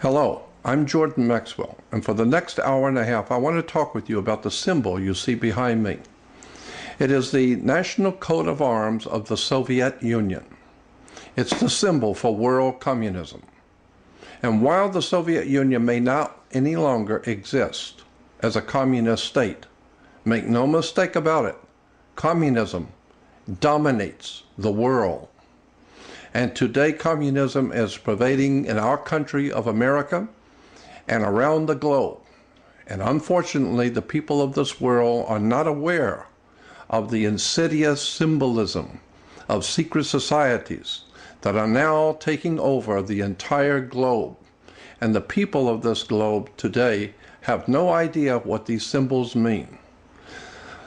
Hello, I'm Jordan Maxwell, and for the next hour and a half I want to talk with you about the symbol you see behind me. It is the national coat of arms of the Soviet Union. It's the symbol for world communism. And while the Soviet Union may not any longer exist as a communist state, make no mistake about it, communism dominates the world. And today communism is pervading in our country of America and around the globe. And unfortunately, the people of this world are not aware of the insidious symbolism of secret societies that are now taking over the entire globe. And the people of this globe today have no idea what these symbols mean.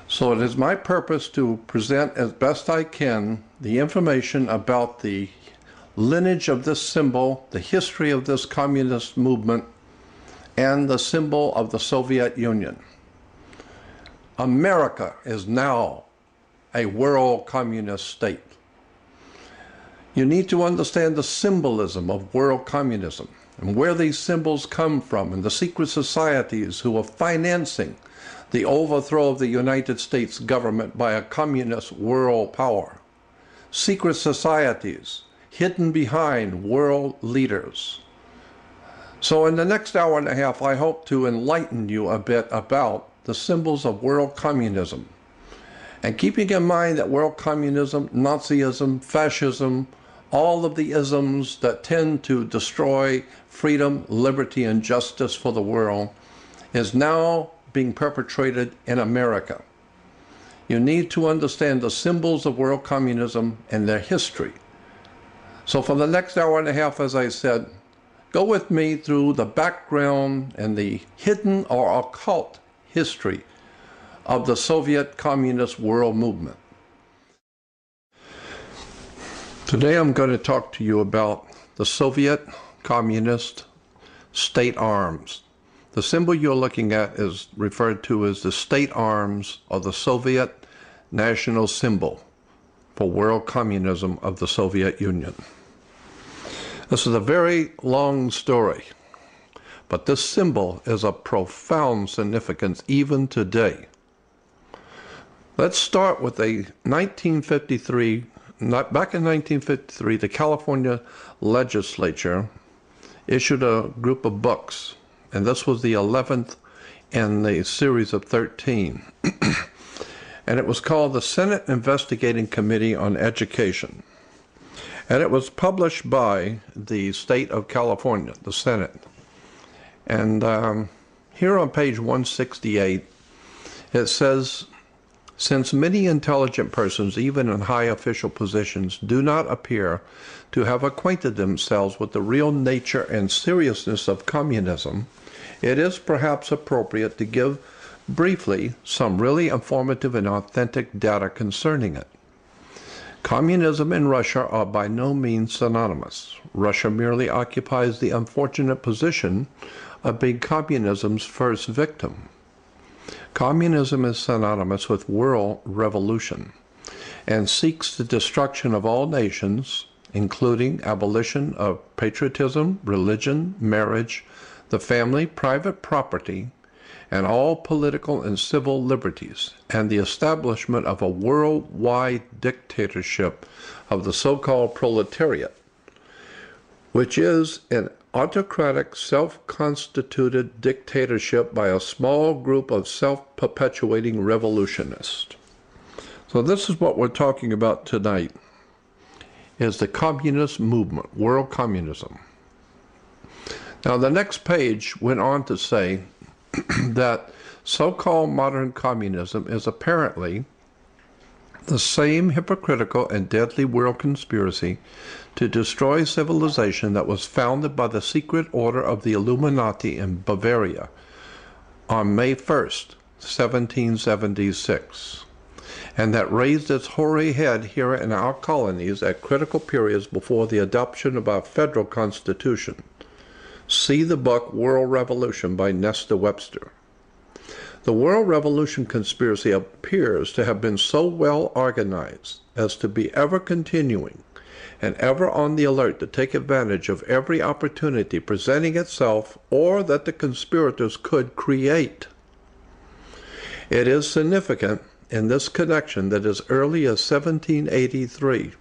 So it is my purpose to present as best I can the information about the lineage of this symbol, the history of this communist movement, and the symbol of the Soviet Union. America is now a world communist state. You need to understand the symbolism of world communism and where these symbols come from and the secret societies who are financing the overthrow of the United States government by a communist world power. Secret societies hidden behind world leaders. So in the next hour and a half, I hope to enlighten you a bit about the symbols of world communism. And keeping in mind that world communism, Nazism, fascism, all of the isms that tend to destroy freedom, liberty, and justice for the world is now being perpetrated in America. You need to understand the symbols of world communism and their history. So for the next hour and a half, as I said, go with me through the background and the hidden or occult history of the Soviet Communist world movement. Today I'm going to talk to you about the Soviet Communist state arms. The symbol you're looking at is referred to as the state arms of the Soviet national symbol for world communism of the Soviet Union. This is a very long story, but this symbol is of profound significance even today. Let's start with back in 1953, the California legislature issued a group of books, and this was the 11th in the series of 13. And it was called the Senate Investigating Committee on Education. And it was published by the state of California, the Senate. And here on page 168, it says, since many intelligent persons, even in high official positions, do not appear to have acquainted themselves with the real nature and seriousness of communism, it is perhaps appropriate to give briefly some really informative and authentic data concerning it. Communism and Russia are by no means synonymous. Russia merely occupies the unfortunate position of being communism's first victim. Communism is synonymous with world revolution and seeks the destruction of all nations, including abolition of patriotism, religion, marriage, the family, private property, and all political and civil liberties, and the establishment of a worldwide dictatorship of the so-called proletariat, which is an autocratic, self-constituted dictatorship by a small group of self-perpetuating revolutionists. So this is what we're talking about tonight, is the communist movement, world communism. Now the next page went on to say that so-called modern communism is apparently the same hypocritical and deadly world conspiracy to destroy civilization that was founded by the secret order of the Illuminati in Bavaria on May 1st, 1776, and that raised its hoary head here in our colonies at critical periods before the adoption of our federal constitution. See the book World Revolution by Nestor Webster. The World Revolution conspiracy appears to have been so well organized as to be ever continuing and ever on the alert to take advantage of every opportunity presenting itself or that the conspirators could create. It is significant in this connection that as early as 1783,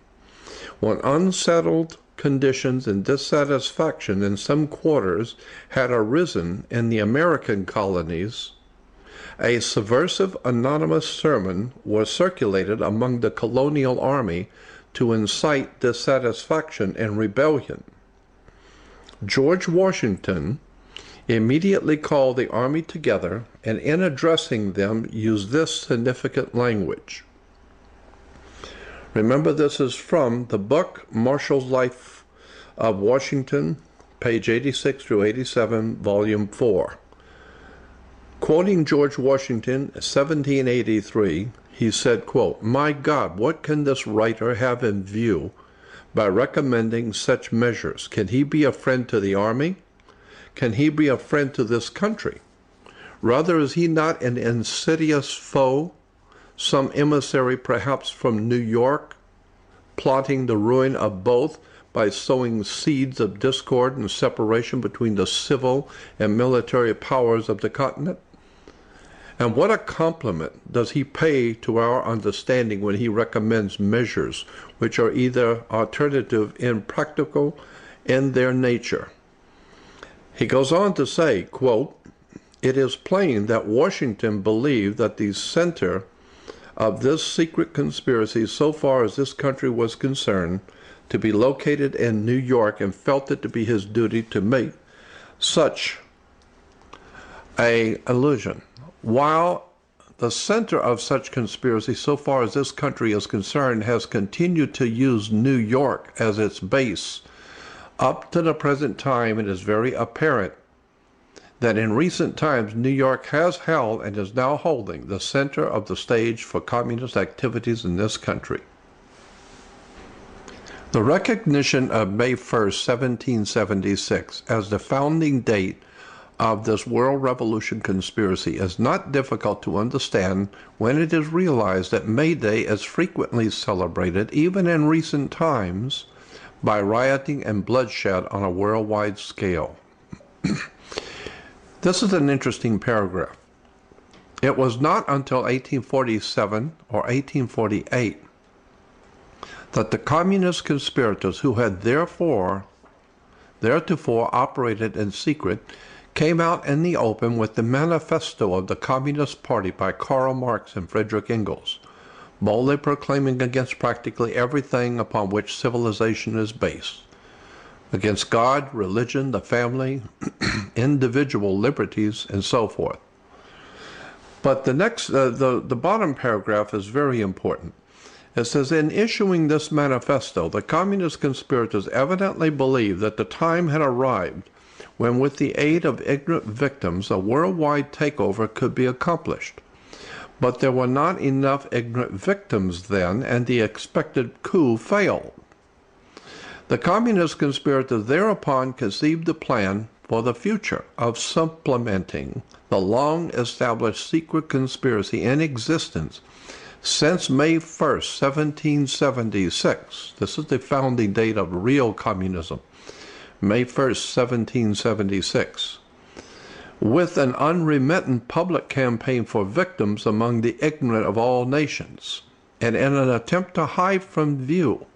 when unsettled conditions and dissatisfaction in some quarters had arisen in the American colonies, a subversive anonymous sermon was circulated among the colonial army to incite dissatisfaction and rebellion. George Washington immediately called the army together and in addressing them used this significant language. Remember, this is from the book Marshall's Life of Washington, page 86 through 87, volume 4. Quoting George Washington, 1783, he said, quote, "My God, what can this writer have in view by recommending such measures? Can he be a friend to the army? Can he be a friend to this country? Rather, is he not an insidious foe, some emissary perhaps from New York, plotting the ruin of both by sowing seeds of discord and separation between the civil and military powers of the continent? And what a compliment does he pay to our understanding when he recommends measures which are either alternative and impractical in their nature." He goes on to say, quote, "It is plain that Washington believed that the center of this secret conspiracy, so far as this country was concerned, to be located in New York, and felt it to be his duty to make such a allusion. While the center of such conspiracy, so far as this country is concerned, has continued to use New York as its base, up to the present time it is very apparent that in recent times New York has held and is now holding the center of the stage for communist activities in this country." The recognition of May 1st, 1776 as the founding date of this world revolution conspiracy is not difficult to understand when it is realized that May Day is frequently celebrated, even in recent times, by rioting and bloodshed on a worldwide scale. This is an interesting paragraph. It was not until 1847 or 1848 that the communist conspirators, who had theretofore operated in secret, came out in the open with the manifesto of the Communist Party by Karl Marx and Friedrich Engels, boldly proclaiming against practically everything upon which civilization is based, against God, religion, the family, individual liberties, and so forth. But the next, the bottom paragraph is very important. It says, "In issuing this manifesto, the communist conspirators evidently believed that the time had arrived when, with the aid of ignorant victims, a worldwide takeover could be accomplished. But there were not enough ignorant victims then, and the expected coup failed. The communist conspirators thereupon conceived a plan for the future of supplementing the long-established secret conspiracy in existence since May 1st, 1776. This is the founding date of real communism. May 1st, 1776, with an unremittent public campaign for victims among the ignorant of all nations, and in an attempt to hide from view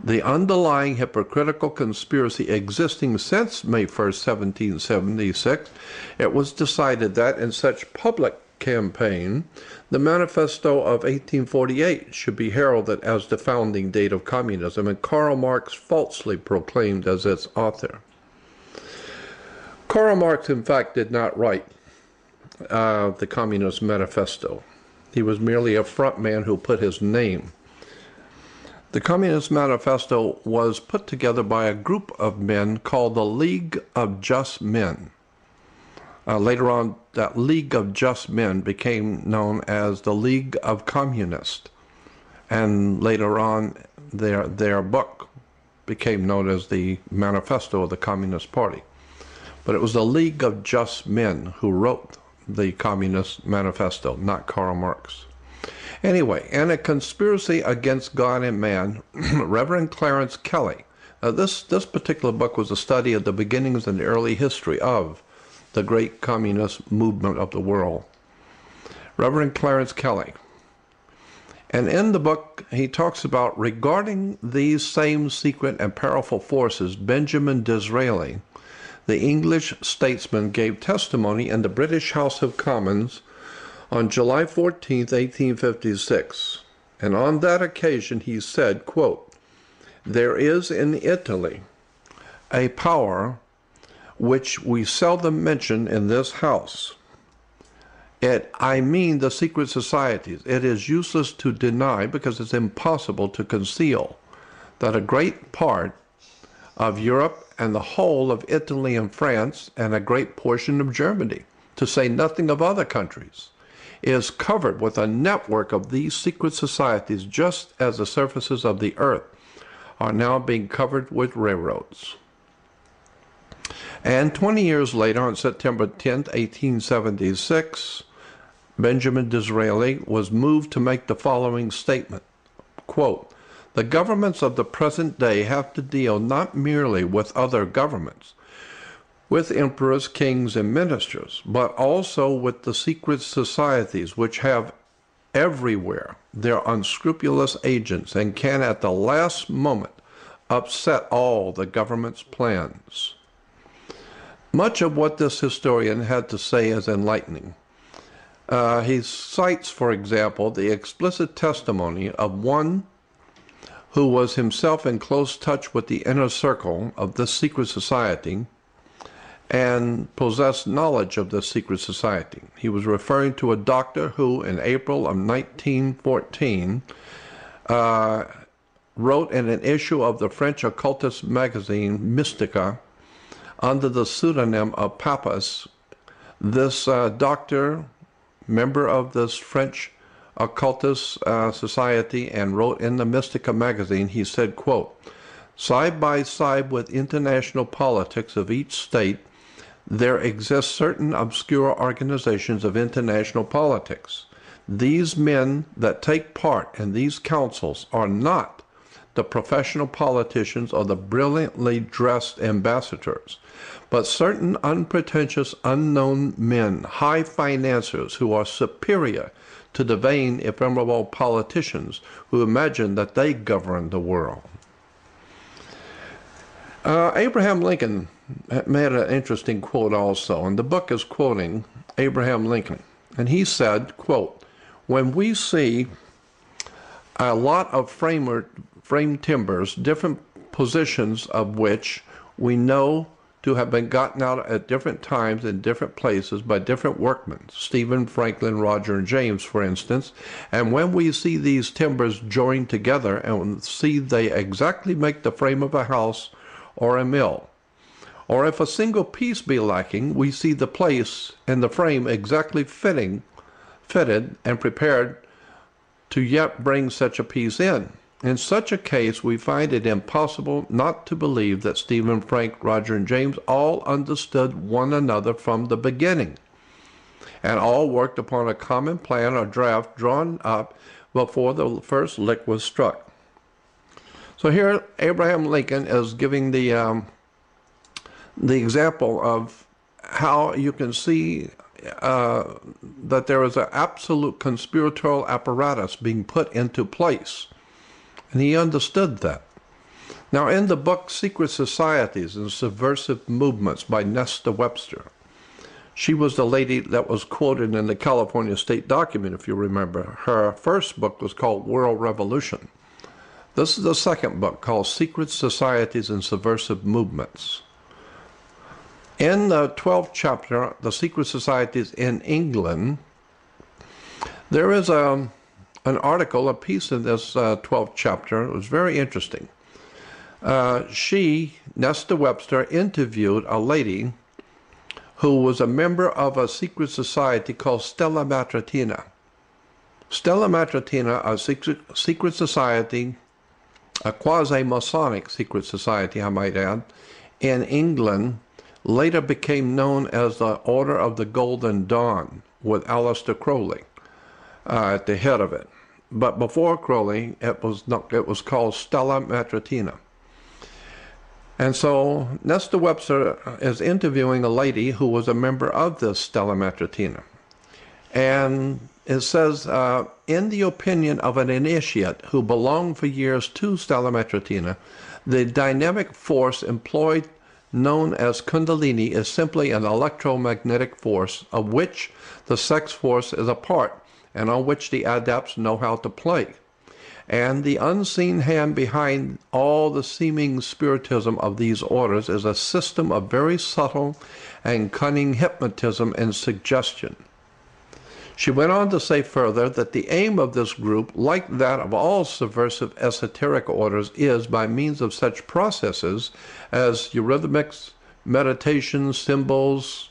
the underlying hypocritical conspiracy existing since May 1st, 1776, it was decided that in such public campaign, the Manifesto of 1848 should be heralded as the founding date of communism, and Karl Marx falsely proclaimed as its author." Karl Marx, in fact, did not write the Communist Manifesto. He was merely a front man who put his name. The Communist Manifesto was put together by a group of men called the League of Just Men. Later on, that League of Just Men became known as the League of Communists, and later on their book became known as the Manifesto of the Communist Party. But it was the League of Just Men who wrote the Communist Manifesto, not Karl Marx. Anyway, in A Conspiracy Against God and Man, Reverend Clarence Kelly. This particular book was a study of the beginnings and the early history of the great communist movement of the world. Reverend Clarence Kelly. And in the book, he talks about regarding these same secret and powerful forces, Benjamin Disraeli, the English statesman, gave testimony in the British House of Commons on July 14, 1856. And on that occasion, he said, quote, "There is in Italy a power which we seldom mention in this house. I mean the secret societies. It is useless to deny, because it's impossible to conceal, that a great part of Europe and the whole of Italy and France and a great portion of Germany, to say nothing of other countries, is covered with a network of these secret societies, just as the surfaces of the earth are now being covered with railroads." And 20 years later, on September 10, 1876, Benjamin Disraeli was moved to make the following statement, quote, "The governments of the present day have to deal not merely with other governments, with emperors, kings, and ministers, but also with the secret societies which have everywhere their unscrupulous agents and can at the last moment upset all the government's plans." Much of what this historian had to say is enlightening. He cites, for example, the explicit testimony of one who was himself in close touch with the inner circle of this secret society and possessed knowledge of this secret society. He was referring to a doctor who, in April of 1914, wrote in an issue of the French occultist magazine Mystica, under the pseudonym of Pappas. This doctor, member of this French occultist society, and wrote in the Mystica magazine, he said, quote, "Side by side with international politics of each state, there exist certain obscure organizations of international politics. These men that take part in these councils are not the professional politicians or the brilliantly dressed ambassadors, but certain unpretentious, unknown men, high financiers, who are superior to the vain, ephemeral politicians who imagine that they govern the world." Abraham Lincoln made an interesting quote also, and the book is quoting Abraham Lincoln. And he said, quote, "When we see a lot of frame timbers, different positions of which we know to have been gotten out at different times in different places by different workmen, Stephen, Franklin, Roger, and James, for instance, and when we see these timbers joined together and see they exactly make the frame of a house or a mill, or if a single piece be lacking, we see the place and the frame exactly fitted and prepared to yet bring such a piece in. In such a case, we find it impossible not to believe that Stephen, Frank, Roger, and James all understood one another from the beginning, and all worked upon a common plan or draft drawn up before the first lick was struck." So here, Abraham Lincoln is giving the example of how you can see that there is an absolute conspiratorial apparatus being put into place. And he understood that. Now, in the book Secret Societies and Subversive Movements by Nesta Webster, she was the lady that was quoted in the California State Document, if you remember. Her first book was called World Revolution. This is the second book, called Secret Societies and Subversive Movements. In the 12th chapter, The Secret Societies in England, there is an article, a piece in this 12th chapter. It was very interesting. Nesta Webster, interviewed a lady who was a member of a secret society called Stella Matritina. Stella Matritina, a secret society, a quasi-Masonic secret society, I might add, in England, later became known as the Order of the Golden Dawn, with Aleister Crowley at the head of it. but before Crowley, it was called Stella Matritina. And so Nestor Webster is interviewing a lady who was a member of this Stella Matritina. And it says, in the opinion of an initiate who belonged for years to Stella Matritina, the dynamic force employed, known as Kundalini, is simply an electromagnetic force of which the sex force is a part, and on which the adepts know how to play. And the unseen hand behind all the seeming spiritism of these orders is a system of very subtle and cunning hypnotism and suggestion. She went on to say further that the aim of this group, like that of all subversive esoteric orders, is by means of such processes as eurythmics, meditations, symbols,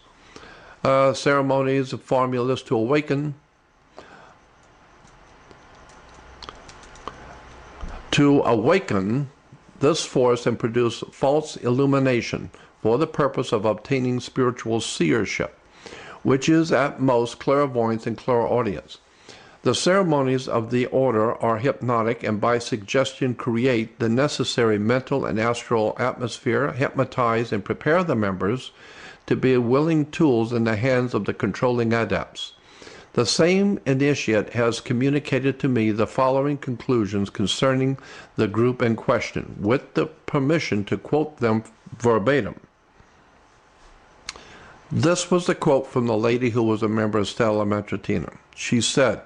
ceremonies, formulas to awaken this force and produce false illumination for the purpose of obtaining spiritual seership, which is at most clairvoyance and clairaudience. The ceremonies of the order are hypnotic and by suggestion create the necessary mental and astral atmosphere, hypnotize and prepare the members to be willing tools in the hands of the controlling adepts. The same initiate has communicated to me the following conclusions concerning the group in question, with the permission to quote them verbatim. This was the quote from the lady who was a member of Stella Matritina. She said,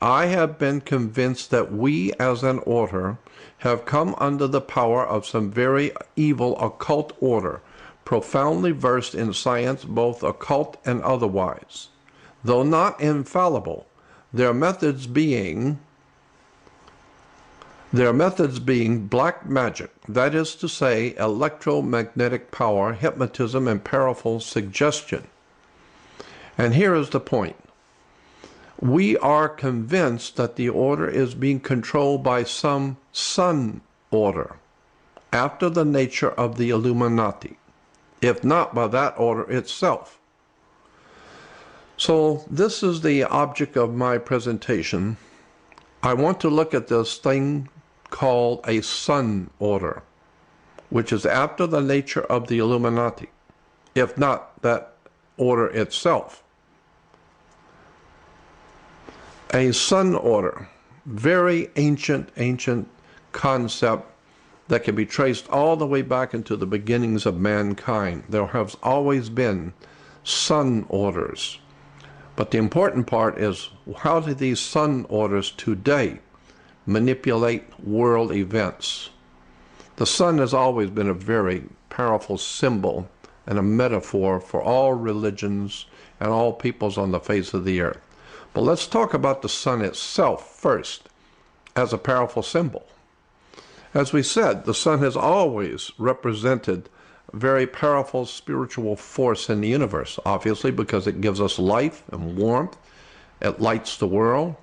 "I have been convinced that we as an order have come under the power of some very evil occult order, profoundly versed in science, both occult and otherwise. Though not infallible, their methods being black magic, that is to say, electromagnetic power, hypnotism, and powerful suggestion." And here is the point. We are convinced that the order is being controlled by some sun order, after the nature of the Illuminati, if not by that order itself. So this is the object of my presentation. I want to look at this thing called a sun order, which is after the nature of the Illuminati, if not that order itself. A sun order, very ancient concept that can be traced all the way back into the beginnings of mankind. There has always been sun orders. But the important part is, how do these sun orders today manipulate world events? The sun has always been a very powerful symbol and a metaphor for all religions and all peoples on the face of the earth. But let's talk about the sun itself first as a powerful symbol. As we said, the sun has always represented a very powerful spiritual force in the universe, obviously because it gives us life and warmth. It lights the world.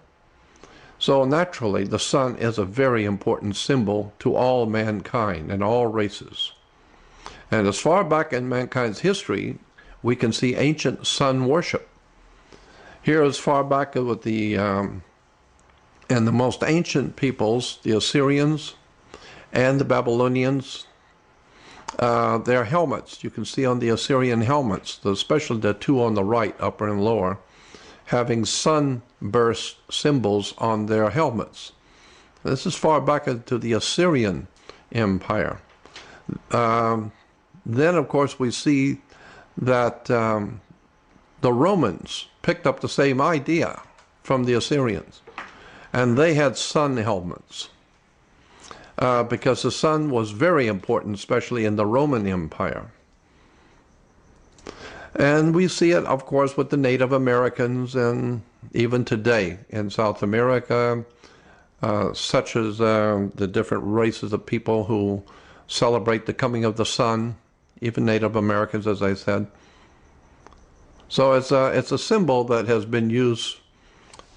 So naturally, the sun is a very important symbol to all mankind and all races. And as far back in mankind's history, we can see ancient sun worship. Here, as far back with and the most ancient peoples, the Assyrians and the Babylonians, their helmets, you can see on the Assyrian helmets, especially the two on the right, upper and lower, having sunburst symbols on their helmets. This is far back into the Assyrian Empire. Then, of course, we see that the Romans picked up the same idea from the Assyrians, and they had sun helmets. Because the sun was very important, especially in the Roman Empire. And we see it, of course, with the Native Americans and even today in South America, such as the different races of people who celebrate the coming of the sun, even Native Americans, as I said. So it's a symbol that has been used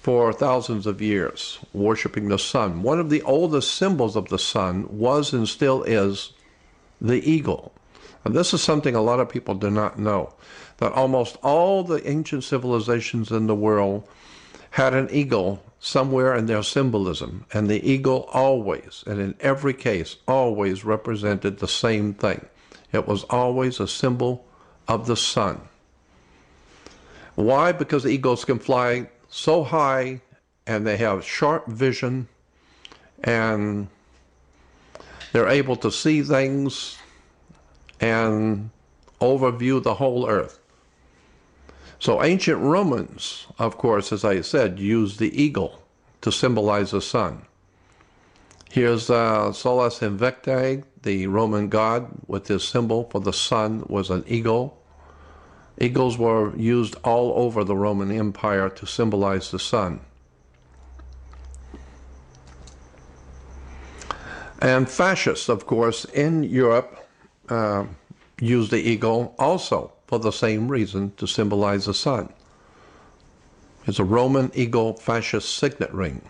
for thousands of years, worshiping the sun. One of the oldest symbols of the sun was and still is the eagle. And this is something a lot of people do not know, that almost all the ancient civilizations in the world had an eagle somewhere in their symbolism, and the eagle always, and in every case, always represented the same thing. It was always a symbol of the sun. Why? Because eagles can fly so high, and they have sharp vision, and they're able to see things and overview the whole earth. So ancient Romans, of course, as I said, used the eagle to symbolize the sun. Here's Solis Invicti, the Roman god, with his symbol for the sun was an eagle. Eagles were used all over the Roman Empire to symbolize the sun. And fascists, of course, in Europe used the eagle also for the same reason, to symbolize the sun. It's a Roman eagle fascist signet ring.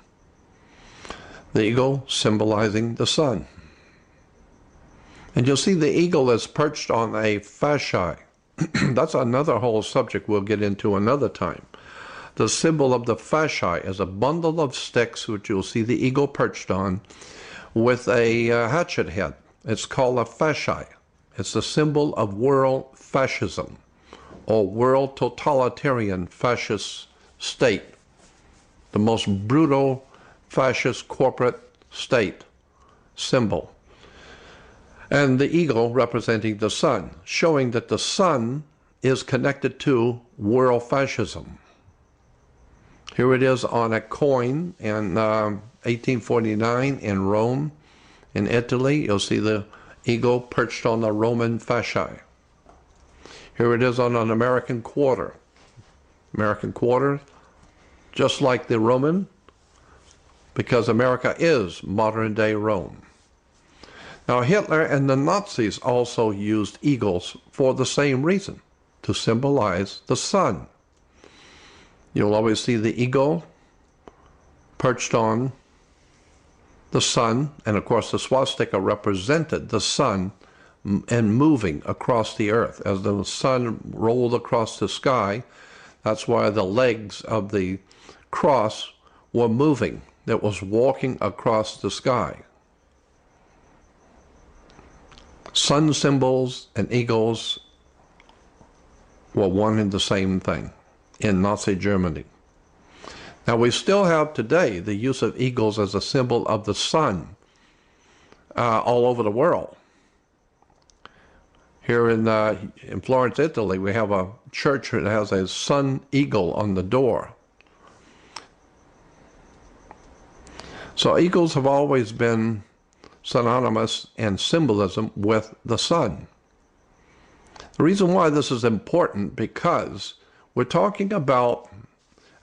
The eagle symbolizing the sun. And you'll see the eagle is perched on a fasci. That's another whole subject we'll get into another time. The symbol of the fasci is a bundle of sticks, which you'll see the eagle perched on, with a hatchet head. It's called a fasci. It's the symbol of world fascism, or world totalitarian fascist state, the most brutal fascist corporate state symbol. And the eagle representing the sun, showing that the sun is connected to world fascism. Here it is on a coin in 1849 in Rome, in Italy. You'll see the eagle perched on the Roman fasci. Here it is on an American quarter. American quarter, just like the Roman, because America is modern-day Rome. Now, Hitler and the Nazis also used eagles for the same reason, to symbolize the sun. You'll always see the eagle perched on the sun, and of course the swastika represented the sun and moving across the earth. As the sun rolled across the sky, that's why the legs of the cross were moving. It was walking across the sky. Sun symbols and eagles were one and the same thing in Nazi Germany. Now, we still have today the use of eagles as a symbol of the sun all over the world. Here in Florence, Italy, we have a church that has a sun eagle on the door. So eagles have always been synonymous in symbolism with the sun. The reason why this is important, because we're talking about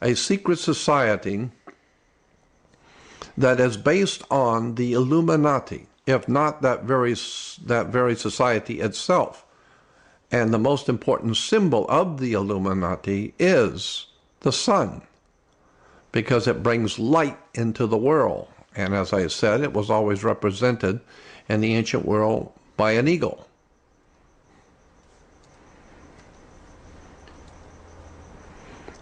a secret society that is based on the Illuminati, if not that very society itself. And the most important symbol of the Illuminati is the sun, because it brings light into the world. And as I said, it was always represented in the ancient world by an eagle.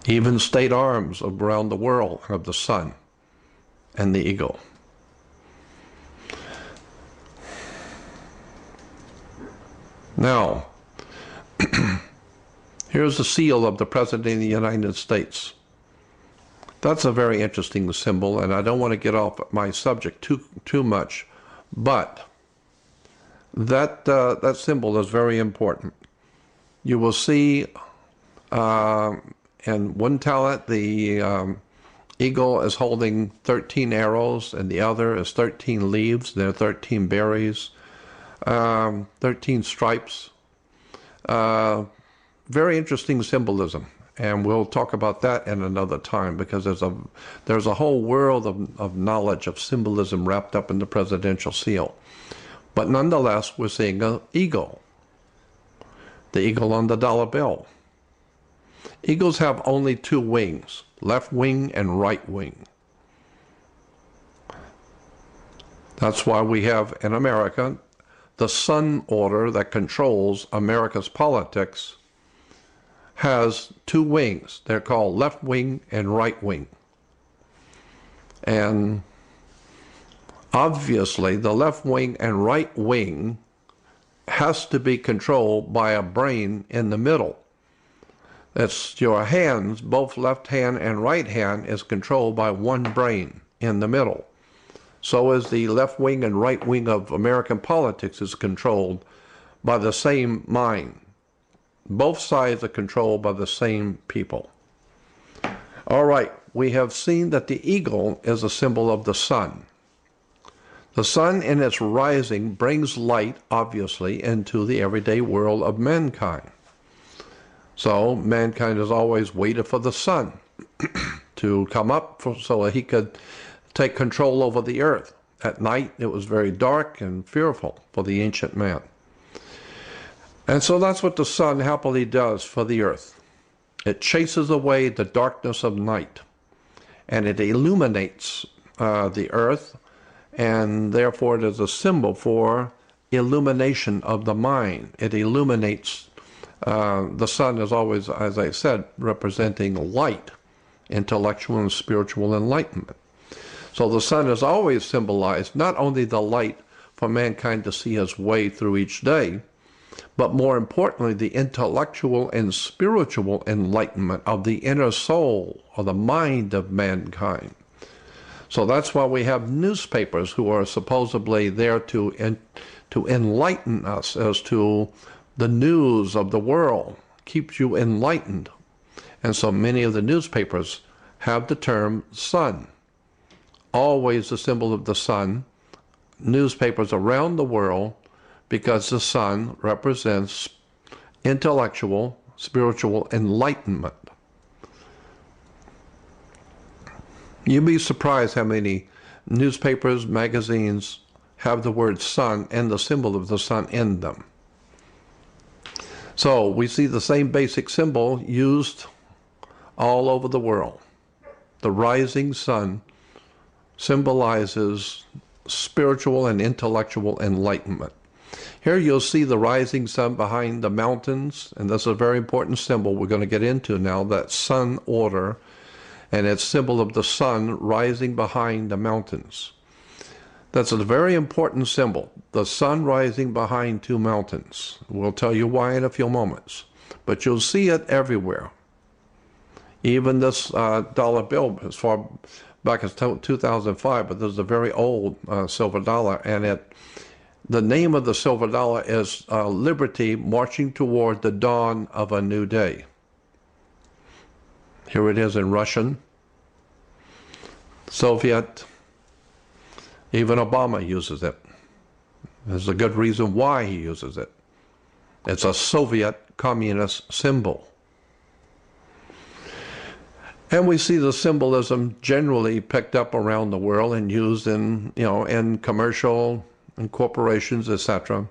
Even state arms around the world have the sun and the eagle. Now, here's the seal of the President of the United States. That's a very interesting symbol, and I don't want to get off my subject too much, but that symbol is very important. You will see in one talent the eagle is holding 13 arrows, and the other is 13 leaves. There are 13 berries, 13 stripes. Very interesting symbolism. And we'll talk about that in another time, because there's a whole world of knowledge of symbolism wrapped up in the presidential seal. But nonetheless, we're seeing an eagle. The eagle on the dollar bill. Eagles have only two wings, left wing and right wing. That's why we have in America the sun order that controls America's politics has two wings. They're called left wing and right wing. And obviously, the left wing and right wing has to be controlled by a brain in the middle. That's your hands, both left hand and right hand, is controlled by one brain in the middle. So is the left wing and right wing of American politics is controlled by the same mind. Both sides are controlled by the same people. All right, we have seen that the eagle is a symbol of the sun. The sun in its rising brings light, obviously, into the everyday world of mankind. So mankind has always waited for the sun to come up so that he could take control over the earth. At night, it was very dark and fearful for the ancient man. And so that's what the sun happily does for the earth. It chases away the darkness of night, and it illuminates the earth, and therefore it is a symbol for illumination of the mind. It illuminates. The sun is always, as I said, representing light, intellectual and spiritual enlightenment. So the sun is always symbolized not only the light for mankind to see his way through each day, but more importantly, the intellectual and spiritual enlightenment of the inner soul or the mind of mankind. So that's why we have newspapers who are supposedly there to enlighten us as to the news of the world, keeps you enlightened. And so many of the newspapers have the term sun. Always the symbol of the sun. Newspapers around the world, because the sun represents intellectual, spiritual enlightenment. You'd be surprised how many newspapers, magazines have the word sun and the symbol of the sun in them. So we see the same basic symbol used all over the world. The rising sun symbolizes spiritual and intellectual enlightenment. Here you'll see the rising sun behind the mountains, and that's a very important symbol we're going to get into now, that sun order, and it's symbol of the sun rising behind the mountains. That's a very important symbol, the sun rising behind two mountains. We'll tell you why in a few moments, but you'll see it everywhere. Even this dollar bill, as far back as 2005, but this is a very old silver dollar, and the name of the silver dollar is Liberty Marching Toward the Dawn of a New Day. Here it is in Russian, Soviet. Even Obama uses it. There's a good reason why he uses it. It's a Soviet communist symbol. And we see the symbolism generally picked up around the world and used in, in commercial and corporations, etc.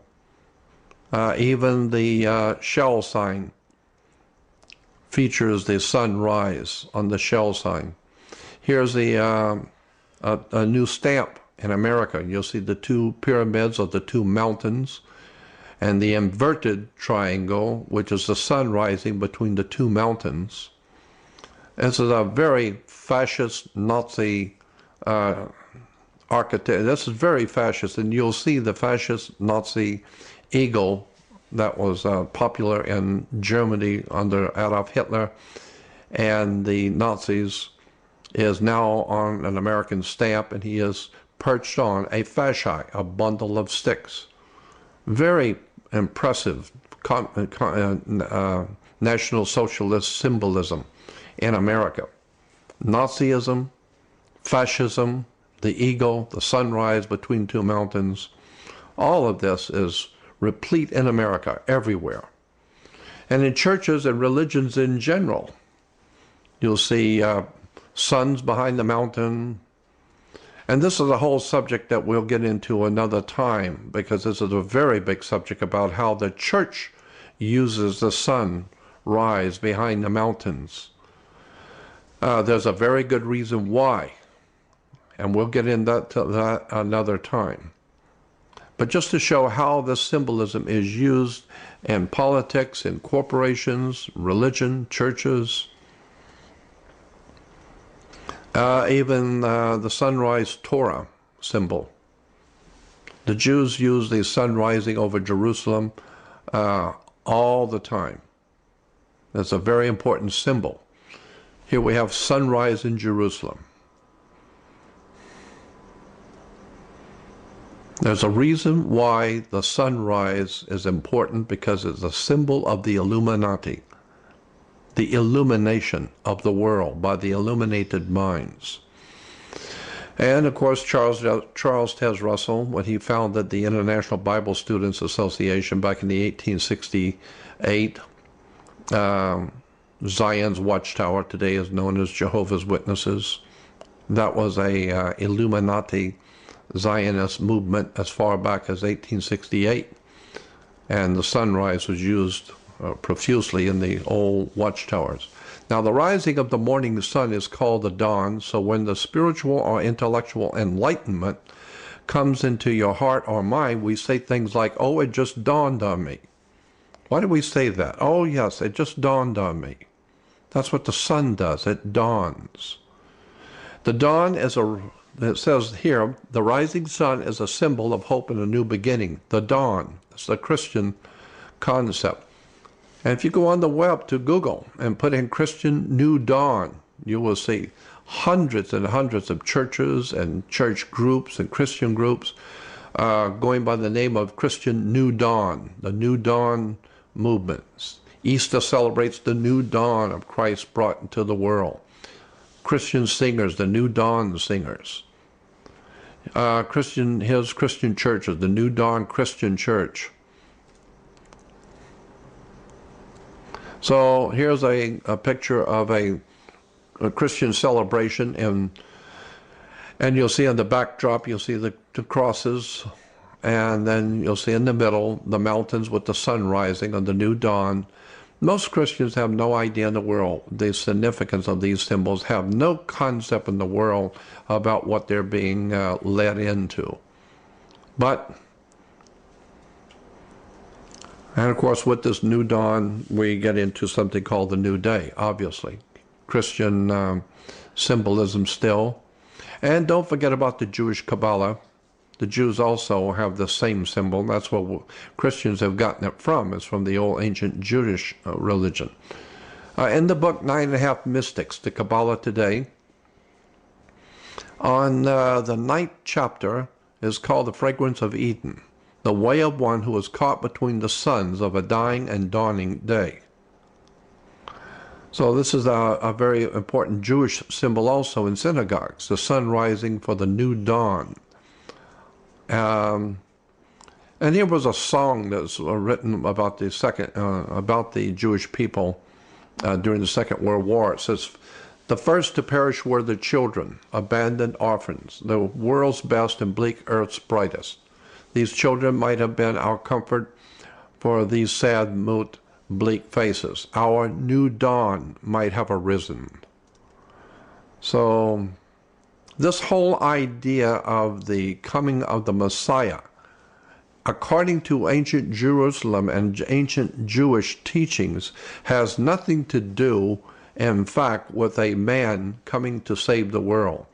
Even the shell sign features the sunrise on the shell sign. Here's a new stamp in America. You'll see the two pyramids of the two mountains and the inverted triangle, which is the sun rising between the two mountains. This is a very fascist Nazi architect. This is very fascist, and you'll see the fascist Nazi eagle that was popular in Germany under Adolf Hitler and the Nazis is now on an American stamp, and he is perched on a fasci, a bundle of sticks. Very impressive National Socialist symbolism in America. Nazism, fascism, the eagle, the sunrise between two mountains, all of this is replete in America, everywhere. And in churches and religions in general, you'll see suns behind the mountain. And this is a whole subject that we'll get into another time, because this is a very big subject about how the church uses the sun rise behind the mountains. There's a very good reason why, and we'll get into that another time. But just to show how this symbolism is used in politics, in corporations, religion, churches. Even the sunrise Torah symbol. The Jews use the sun rising over Jerusalem all the time. That's a very important symbol. Here we have sunrise in Jerusalem. There's a reason why the sunrise is important, because it's a symbol of the Illuminati, the illumination of the world by the illuminated minds. And of course, Charles Taze Russell, when he founded the International Bible Students Association back in the 1868, Zion's Watchtower today is known as Jehovah's Witnesses. That was a Illuminati Zionist movement as far back as 1868, and the sunrise was used profusely in the old watchtowers. Now, the rising of the morning sun is called the dawn, so when the spiritual or intellectual enlightenment comes into your heart or mind, we say things like, oh, it just dawned on me. Why do we say that? Oh, yes, it just dawned on me. That's what the sun does. It dawns. The dawn is it says here, the rising sun is a symbol of hope and a new beginning. The dawn. It's the Christian concept. And if you go on the web to Google and put in Christian New Dawn, you will see hundreds and hundreds of churches and church groups and Christian groups going by the name of Christian New Dawn, the New Dawn movements. Easter celebrates the new dawn of Christ brought into the world. Christian singers, the New Dawn singers. Here's Christian churches, the New Dawn Christian Church. So here's a picture of a Christian celebration, and you'll see on the backdrop, you'll see the crosses, and then you'll see in the middle the mountains with the sun rising on the new dawn. Most Christians have no idea in the world the significance of these symbols, have no concept in the world about what they're being led into. And of course, with this new dawn, we get into something called the new day, obviously. Christian symbolism still. And don't forget about the Jewish Kabbalah. The Jews also have the same symbol. That's what Christians have gotten it from. It's from the old ancient Jewish religion. In the book 9.5 Mystics, the Kabbalah Today, on the 9th chapter is called The Fragrance of Eden, the way of one who is caught between the suns of a dying and dawning day. So this is a very important Jewish symbol also in synagogues, the sun rising for the new dawn. And here was a song that's written about the Jewish people during the Second World War. It says, "The first to perish were the children, abandoned orphans, the world's best and bleak earth's brightest. These children might have been our comfort for these sad, mute, bleak faces. Our new dawn might have arisen." So this whole idea of the coming of the Messiah, according to ancient Jerusalem and ancient Jewish teachings, has nothing to do, in fact, with a man coming to save the world.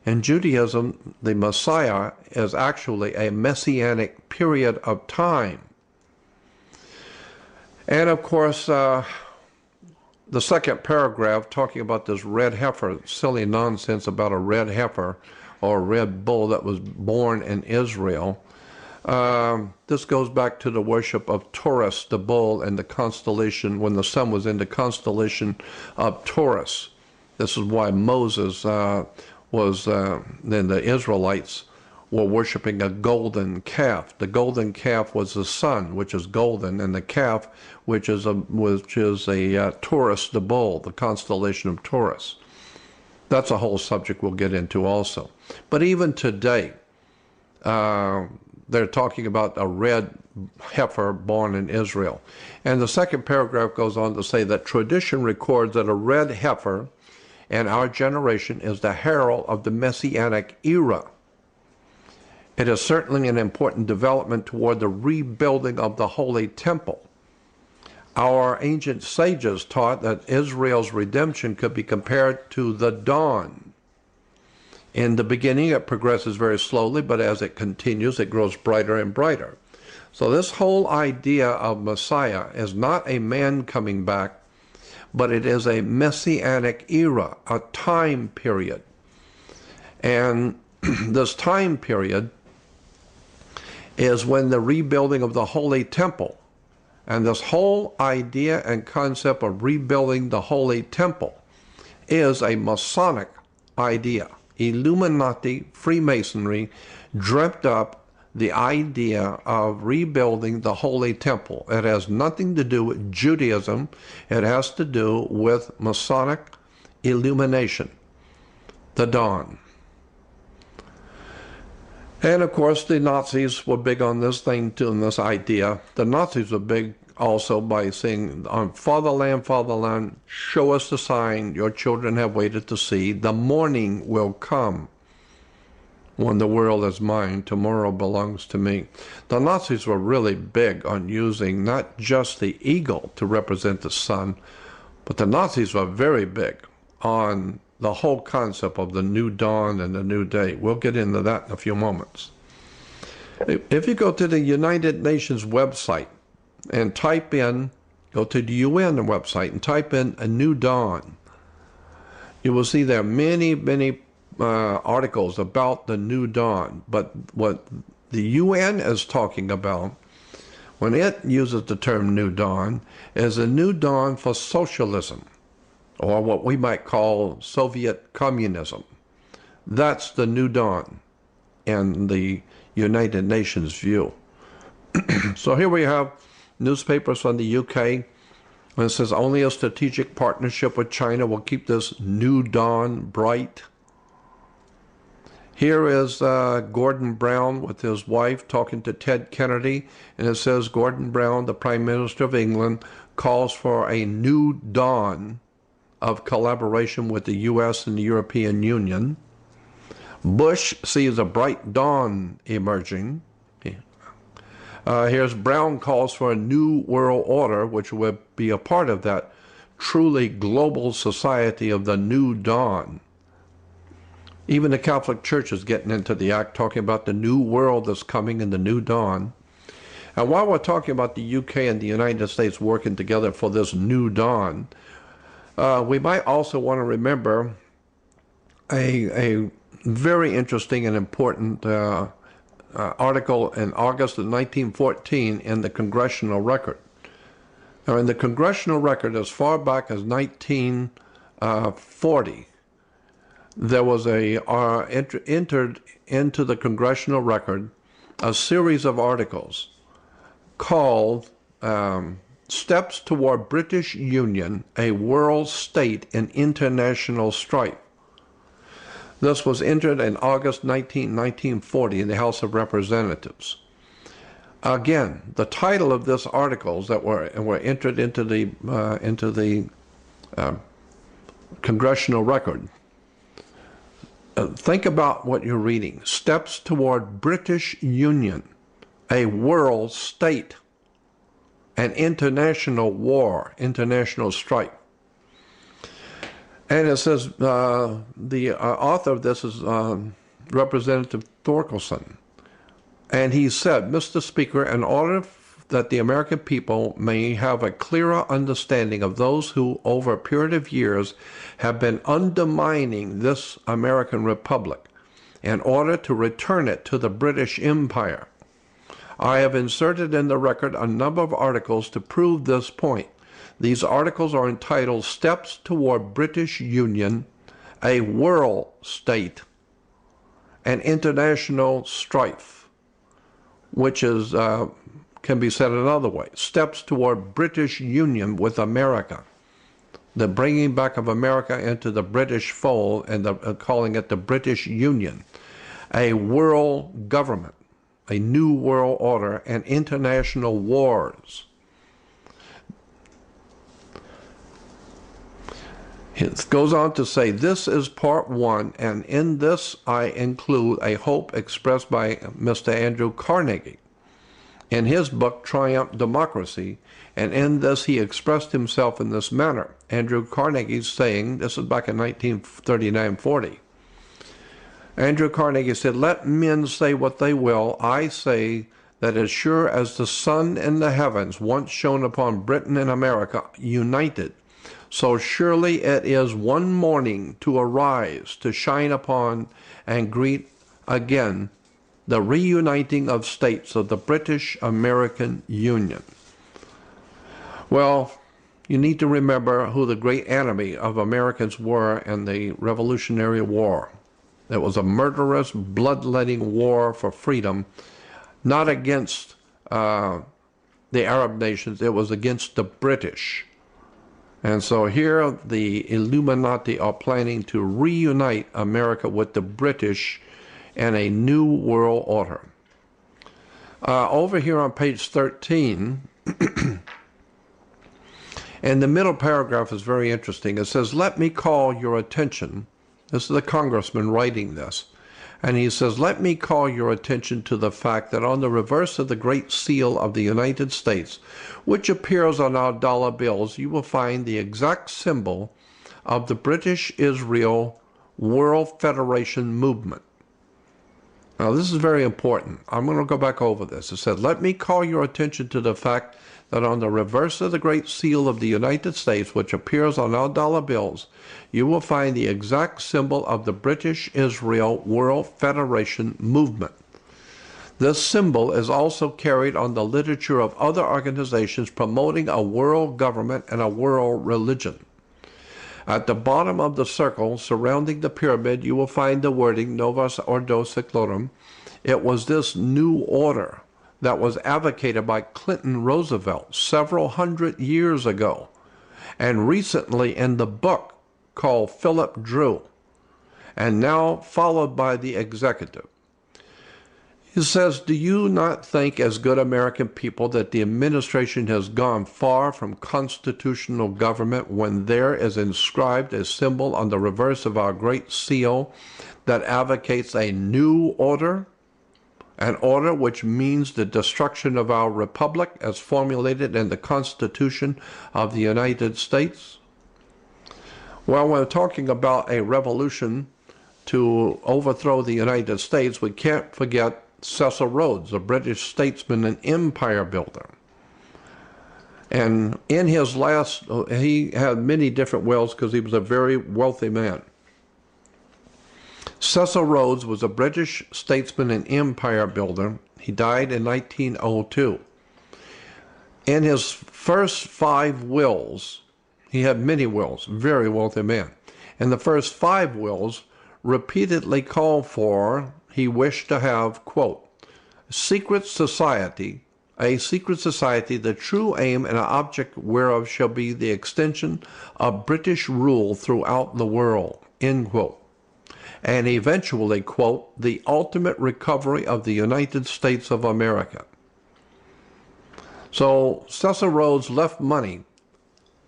In Judaism, the Messiah is actually a messianic period of time. And of course, the second paragraph talking about this red heifer, silly nonsense about a red heifer or a red bull that was born in Israel. This goes back to the worship of Taurus, the bull, and the constellation, when the sun was in the constellation of Taurus. This is why Moses then the Israelites were worshiping a golden calf. The golden calf was the sun, which is golden, and the calf, which is a Taurus, the bull, the constellation of Taurus. That's a whole subject we'll get into also. But even today, they're talking about a red heifer born in Israel. And the second paragraph goes on to say that tradition records that a red heifer in our generation is the herald of the Messianic era. It is certainly an important development toward the rebuilding of the Holy Temple. Our ancient sages taught that Israel's redemption could be compared to the dawn. In the beginning, it progresses very slowly, but as it continues, it grows brighter and brighter. So this whole idea of Messiah is not a man coming back, but it is a messianic era, a time period. And this time period is when the rebuilding of the Holy Temple, and this whole idea and concept of rebuilding the Holy Temple is a Masonic idea. Illuminati, Freemasonry dreamt up the idea of rebuilding the Holy Temple. It has nothing to do with Judaism. It has to do with Masonic illumination, the dawn. And of course, the Nazis were big on this thing too, on this idea. The Nazis were big also by saying, Fatherland, Fatherland, show us the sign your children have waited to see. The morning will come when the world is mine. Tomorrow belongs to me. The Nazis were really big on using not just the eagle to represent the sun, but the Nazis were very big on the whole concept of the new dawn and the new day. We'll get into that in a few moments. If you go to the United Nations website and type in, go to the UN website and type in a new dawn, you will see there are many articles about the new dawn. But what the UN is talking about when it uses the term new dawn is a new dawn for socialism, or what we might call Soviet communism. That's the new dawn in the United Nations view. So here we have newspapers from the UK, and it says only a strategic partnership with China will keep this new dawn bright. Here is Gordon Brown with his wife talking to Ted Kennedy, and it says Gordon Brown, the Prime Minister of England, calls for a new dawn of collaboration with the U.S. and the European Union. Bush sees a bright dawn emerging. Here's Brown calls for a new world order, which would be a part of that truly global society of the new dawn. Even the Catholic Church is getting into the act, talking about the new world that's coming in the new dawn. And while we're talking about the UK and the United States working together for this new dawn, we might also want to remember a very interesting and important article in August of 1914 in the Congressional Record. Now, in the Congressional Record, as far back as 1940, there was entered into the Congressional Record a series of articles called Steps Toward British Union, a World State in International Strife. This was entered in August 1940 in the House of Representatives. Again, the title of this articles that were entered into the Congressional Record. Think about what you're reading. Steps Toward British Union, a World State, an international war, international strife. And it says the author of this is Representative Thorkelson. And he said, Mr. Speaker, in order that the American people may have a clearer understanding of those who, over a period of years, have been undermining this American Republic, in order to return it to the British Empire, I have inserted in the record a number of articles to prove this point. These articles are entitled Steps Toward British Union, a World State, and International Strife, which is can be said another way. Steps Toward British Union with America, the bringing back of America into the British fold, and calling it the British Union, a world government, a new world order, and international wars. It goes on to say, this is part one, and in this I include a hope expressed by Mr. Andrew Carnegie in his book, Triumph Democracy, and in this he expressed himself in this manner. Andrew Carnegie saying, this is back in 1939-40, Andrew Carnegie said, "Let men say what they will. I say that as sure as the sun in the heavens once shone upon Britain and America united, so surely it is one morning to arise, to shine upon and greet again the reuniting of states of the British-American Union." Well, you need to remember who the great enemy of Americans were in the Revolutionary War. It was a murderous, bloodletting war for freedom, not against the Arab nations, it was against the British. And so here the Illuminati are planning to reunite America with the British in a new world order. Over here on page 13, and the middle paragraph is very interesting. It says, "Let me call your attention." This is the congressman writing this. And he says, "Let me call your attention to the fact that on the reverse of the Great Seal of the United States, which appears on our dollar bills, you will find the exact symbol of the British Israel World Federation movement." Now, this is very important. I'm going to go back over this. It said, "Let me call your attention to the fact that on the reverse of the Great Seal of the United States, which appears on our dollar bills, you will find the exact symbol of the British Israel World Federation movement. This symbol is also carried on the literature of other organizations promoting a world government and a world religion. At the bottom of the circle surrounding the pyramid, you will find the wording Novus Ordo Seclorum. It was this new order that was advocated by Clinton Roosevelt several hundred years ago, and recently in the book called Philip Drew, and now followed by the executive. He says, "Do you not think as good American people that the administration has gone far from constitutional government when there is inscribed a symbol on the reverse of our Great Seal that advocates a new order? An order which means the destruction of our republic as formulated in the Constitution of the United States?" Well, when we're talking about a revolution to overthrow the United States, we can't forget Cecil Rhodes, a British statesman and empire builder. And in his last, he had many different wills because he was a very wealthy man. Cecil Rhodes was a British statesman and empire builder. He died in 1902. In his first 5 wills, he had many wills, very wealthy man. In the first 5 wills, repeatedly called for, he wished to have, quote, a secret society, the true aim and object whereof shall be the extension of British rule throughout the world, end quote. And eventually, quote, the ultimate recovery of the United States of America. So Cecil Rhodes left money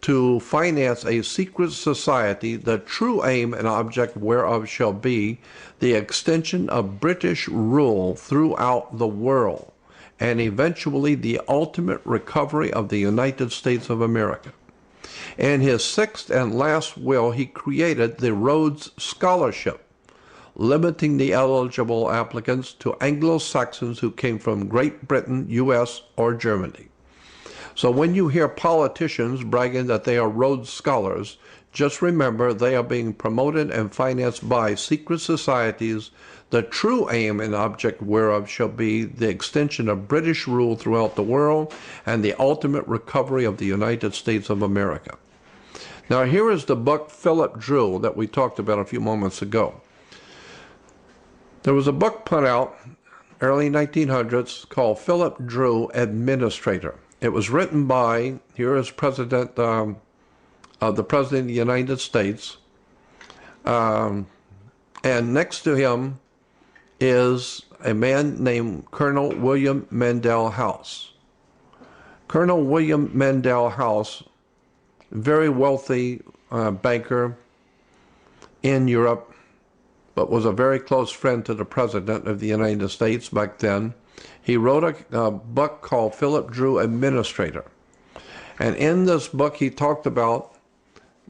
to finance a secret society, the true aim and object whereof shall be the extension of British rule throughout the world, and eventually the ultimate recovery of the United States of America. In his 6th and last will, he created the Rhodes Scholarship, limiting the eligible applicants to Anglo-Saxons who came from Great Britain, U.S., or Germany. So when you hear politicians bragging that they are Rhodes Scholars, just remember they are being promoted and financed by secret societies, the true aim and object whereof shall be the extension of British rule throughout the world and the ultimate recovery of the United States of America. Now here is the book Philip Drew that we talked about a few moments ago. There was a book put out early 1900s called Philip Drew, Administrator. It was written by, here is the President of the United States, and next to him is a man named Colonel William Mandel House. Colonel William Mandel House, very wealthy banker in Europe, but was a very close friend to the President of the United States back then. He wrote a book called Philip Drew, Administrator. And in this book, he talked about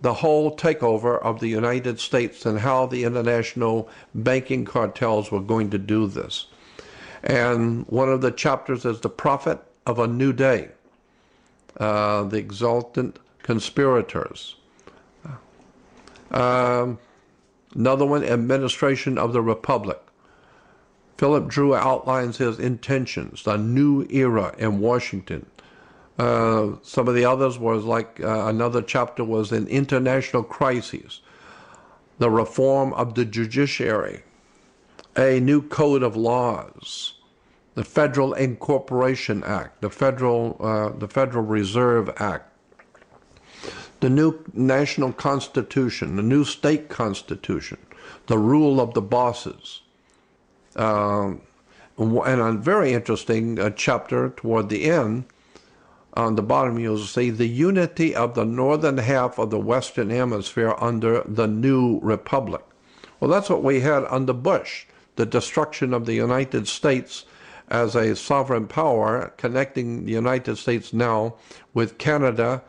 the whole takeover of the United States and how the international banking cartels were going to do this. And one of the chapters is the prophet of a new day, the exultant conspirators. Another one, administration of the republic. Philip Drew outlines his intentions, a new era in Washington. Some of the others was like, another chapter was in international crises, the reform of the judiciary, a new code of laws, the Federal Incorporation Act, the Federal Reserve Act, the new national constitution, the new state constitution, the rule of the bosses, and a very interesting chapter toward the end. On the bottom, you'll see the unity of the northern half of the Western Hemisphere under the new republic. Well, that's what we had under Bush, the destruction of the United States as a sovereign power, connecting the United States now with Canada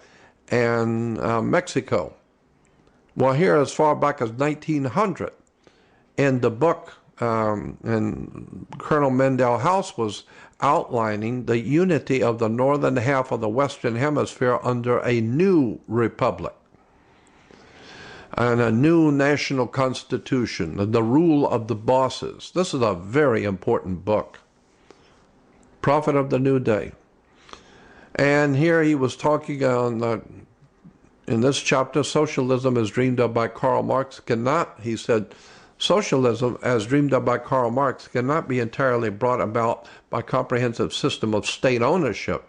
and Mexico. Well, here as far back as 1900, in the book, and Colonel Mendell House was outlining the unity of the northern half of the Western Hemisphere under a new republic and a new national constitution, the rule of the bosses. This is a very important book, Prophet of the New Day. And here he was talking on, in this chapter, socialism as dreamed of by Karl Marx cannot, he said, socialism, as dreamed of by Karl Marx, cannot be entirely brought about by a comprehensive system of state ownership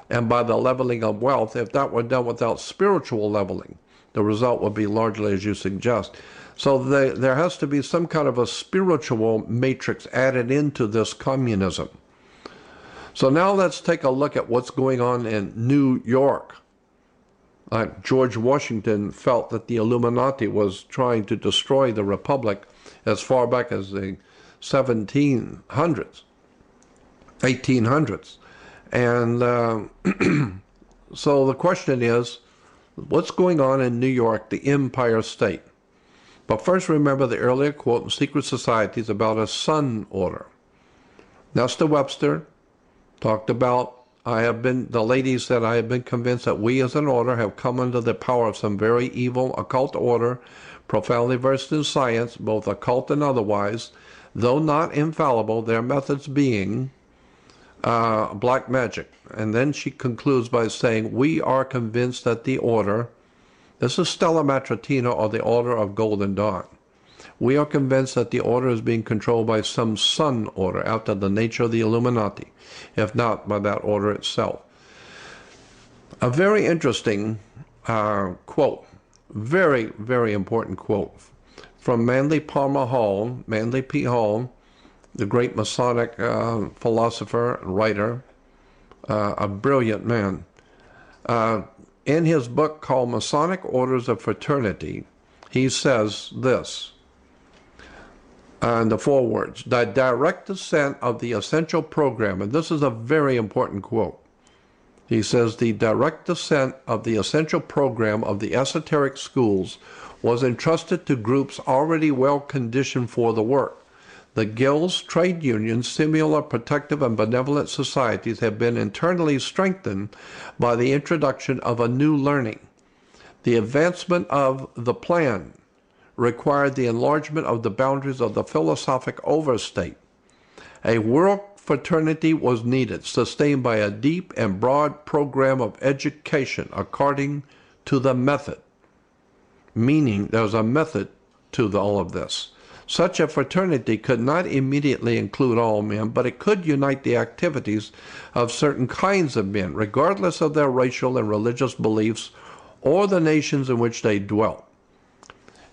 and by the leveling of wealth. If that were done without spiritual leveling, the result would be largely as you suggest. So there has to be some kind of a spiritual matrix added into this communism. So now let's take a look at what's going on in New York. George Washington felt that the Illuminati was trying to destroy the Republic as far back as the 1700s, 1800s. And so the question is, what's going on in New York, the Empire State? But first remember the earlier quote in Secret Societies about a sun order. Nestor Webster talked about, the lady said, I have been convinced that we as an order have come under the power of some very evil occult order, profoundly versed in science, both occult and otherwise, though not infallible, their methods being black magic. And then she concludes by saying, we are convinced that the order, this is Stella Matritina, or the Order of Golden Dawn. We are convinced that the order is being controlled by some sun order after the nature of the Illuminati, if not by that order itself. A very interesting quote, very, very important quote from Manly Palmer Hall, Manly P. Hall, the great Masonic philosopher and writer, a brilliant man. In his book called Masonic Orders of Fraternity, he says this, and the forewords, the direct descent of the essential program, and this is a very important quote. He says, the direct descent of the essential program of the esoteric schools was entrusted to groups already well conditioned for the work. The guilds, trade unions, similar protective and benevolent societies have been internally strengthened by the introduction of a new learning. The advancement of the plan required the enlargement of the boundaries of the philosophic overstate. A world fraternity was needed, sustained by a deep and broad program of education according to the method. Meaning there's a method to all of this. Such a fraternity could not immediately include all men, but it could unite the activities of certain kinds of men, regardless of their racial and religious beliefs or the nations in which they dwelt.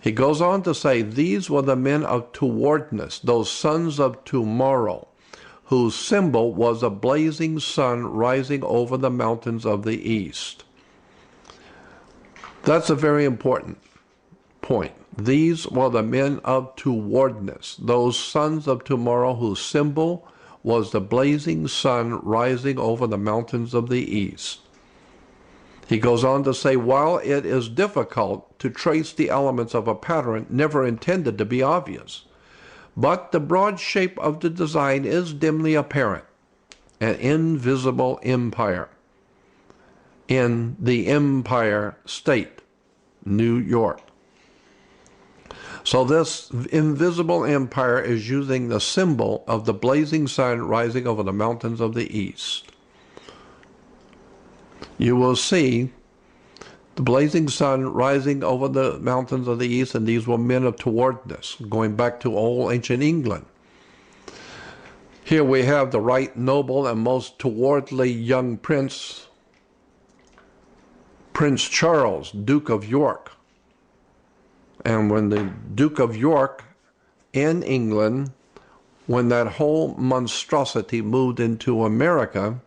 He goes on to say, these were the men of towardness, those sons of tomorrow, whose symbol was a blazing sun rising over the mountains of the east. That's a very important point. These were the men of towardness, those sons of tomorrow whose symbol was the blazing sun rising over the mountains of the east. He goes on to say, while it is difficult to trace the elements of a pattern never intended to be obvious, but the broad shape of the design is dimly apparent, an invisible empire in the Empire State, New York. So this invisible empire is using the symbol of the blazing sun rising over the mountains of the east. You will see the blazing sun rising over the mountains of the east, and these were men of towardness, going back to old ancient England. Here we have the right noble and most towardly young prince, Prince Charles, Duke of York. And when the Duke of York in England, when that whole monstrosity moved into America,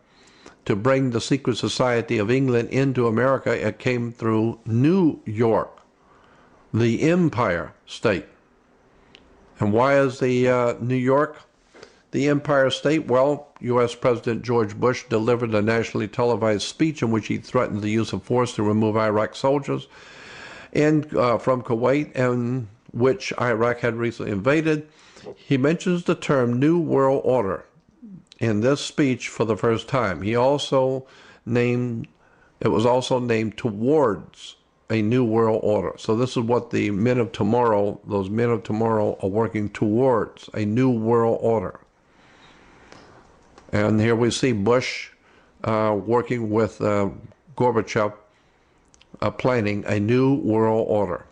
to bring the secret society of England into America, it came through New York, the Empire State. And why is the New York the Empire State? Well, U.S. President George Bush delivered a nationally televised speech in which he threatened the use of force to remove Iraq soldiers from Kuwait, and which Iraq had recently invaded. He mentions the term New World Order in this speech for the first time. It was also named Towards a New World Order. So this is what the men of tomorrow, those men of tomorrow, are working towards, a new world order. And here we see Bush working with Gorbachev, planning a new world order.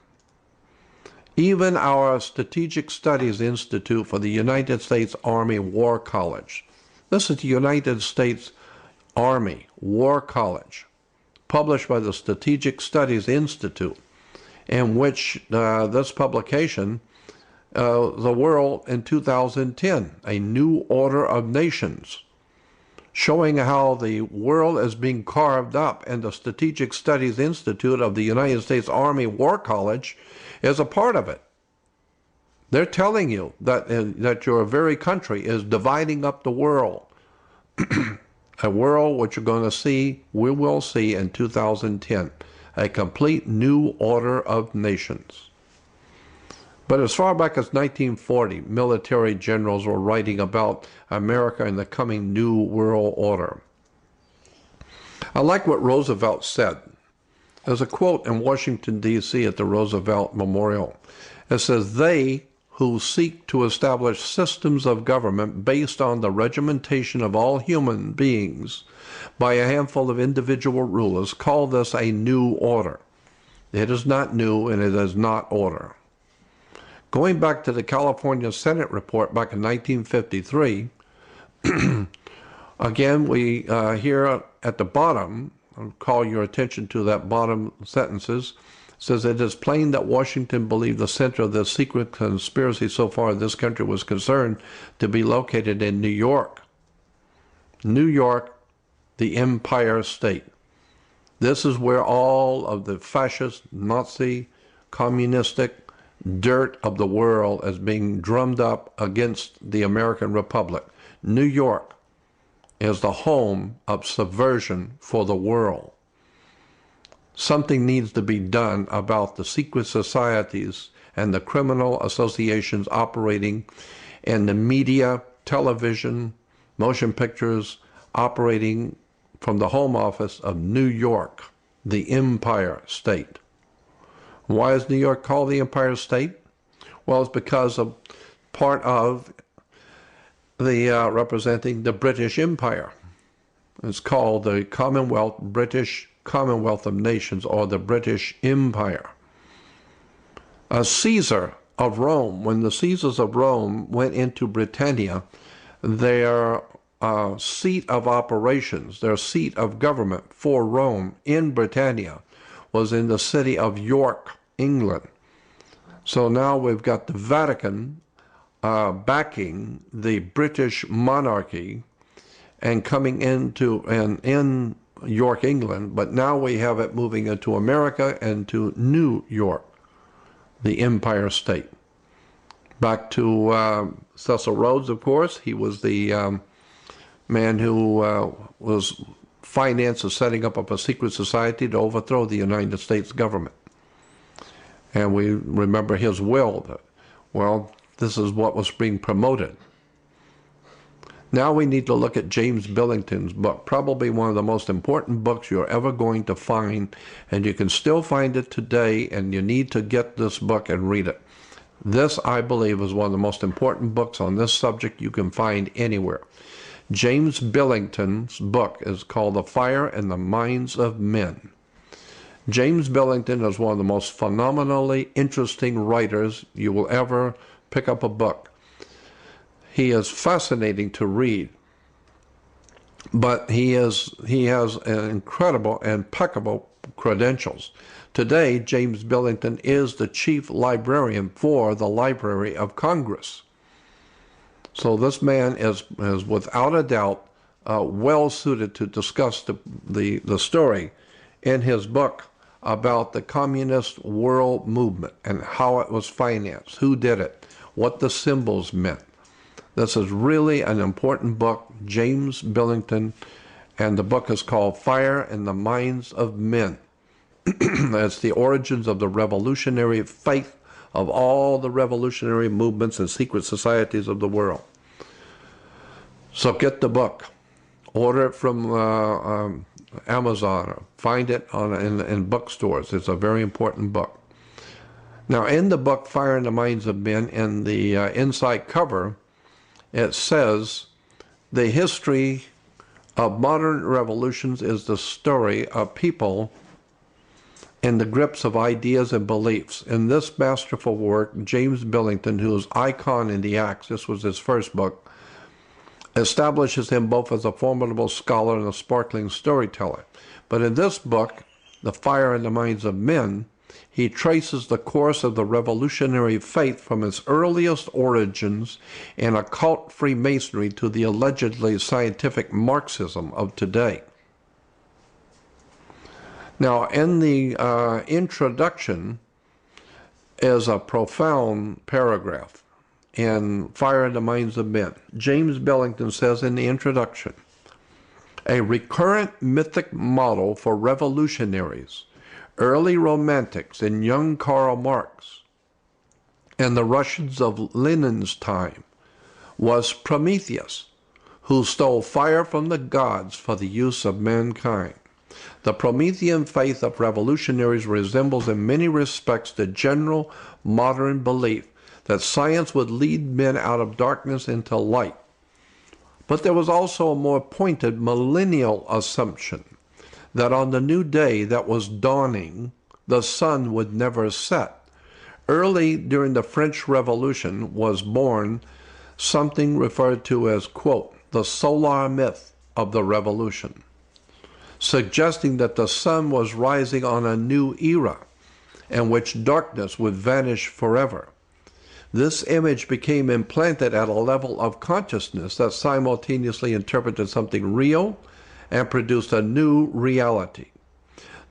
Even our Strategic Studies Institute for the United States Army War College, this is the United States Army War College, published by the Strategic Studies Institute, in which this publication, The World in 2010, a New Order of Nations, showing how the world is being carved up, and the Strategic Studies Institute of the United States Army War College is a part of it. They're telling you that your very country is dividing up the world. A world which you're going to see, we will see in 2010, a complete new order of nations. But as far back as 1940, military generals were writing about America and the coming new world order. I like what Roosevelt said. There's a quote in Washington, D.C. at the Roosevelt Memorial. It says, "They who seek to establish systems of government based on the regimentation of all human beings by a handful of individual rulers call this a new order. It is not new, and it is not order." Going back to the California Senate report back in 1953, again, we here at the bottom, I'll call your attention to that bottom sentences, says, "It is plain that Washington believed the center of the secret conspiracy so far as this country was concerned to be located in New York." New York, the Empire State. This is where all of the fascist, Nazi, communistic dirt of the world is being drummed up against the American Republic. New York is the home of subversion for the world. Something needs to be done about the secret societies and the criminal associations operating in the media, television, motion pictures, operating from the home office of New York, the Empire State. Why is New York called the Empire State? Well, it's because of part of the representing the British Empire. It's called the Commonwealth, British Commonwealth of Nations, or the British Empire. Caesar of Rome, when the Caesars of Rome went into Britannia, their seat of operations, their seat of government for Rome in Britannia was in the city of York, England. So now we've got the Vatican backing the British monarchy and coming into in York, England, but now we have it moving into America and to New York, the Empire State. Back to Cecil Rhodes, of course. He was the man who was finance the setting up of a secret society to overthrow the United States government. And we remember his will. Well, this is what was being promoted. Now we need to look at James Billington's book, probably one of the most important books you're ever going to find, and you can still find it today, and you need to get this book and read it. This, I believe, is one of the most important books on this subject you can find anywhere. James Billington's book is called The Fire in the Minds of Men. James Billington is one of the most phenomenally interesting writers you will ever pick up a book. He is fascinating to read, but he has incredible, impeccable credentials. Today, James Billington is the chief librarian for the Library of Congress. So this man is without a doubt well suited to discuss the story in his book about the communist world movement and how it was financed, who did it, what the symbols meant. This is really an important book, James Billington, and the book is called Fire in the Minds of Men. It's the origins of the revolutionary faith of all the revolutionary movements and secret societies of the world. So get the book. Order it from Amazon, or find it in bookstores. It's a very important book. Now, in the book Fire in the Minds of Men, in the inside cover, it says, the history of modern revolutions is the story of people in the grips of ideas and beliefs. In this masterful work, James Billington, whose icon in the Acts, this was his first book, establishes him both as a formidable scholar and a sparkling storyteller. But in this book, The Fire in the Minds of Men, he traces the course of the revolutionary faith from its earliest origins in occult Freemasonry to the allegedly scientific Marxism of today. Now, in the introduction is a profound paragraph in Fire in the Minds of Men. James Billington says in the introduction, a recurrent mythic model for revolutionaries, early romantics and young Karl Marx, and the Russians of Lenin's time, was Prometheus, who stole fire from the gods for the use of mankind. The Promethean faith of revolutionaries resembles in many respects the general modern belief that science would lead men out of darkness into light. But there was also a more pointed millennial assumption that on the new day that was dawning, the sun would never set. Early during the French Revolution was born something referred to as, quote, the solar myth of the revolution, suggesting that the sun was rising on a new era in which darkness would vanish forever. This image became implanted at a level of consciousness that simultaneously interpreted something real and produced a new reality.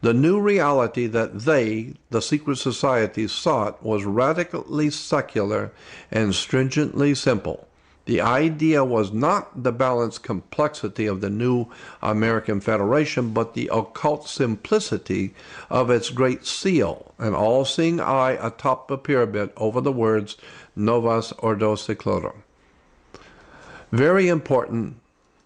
The new reality that they, the secret societies, sought was radically secular and stringently simple. The idea was not the balanced complexity of the new American Federation, but the occult simplicity of its great seal, an all-seeing eye atop the pyramid over the words Novus Ordo Seclorum. Very important.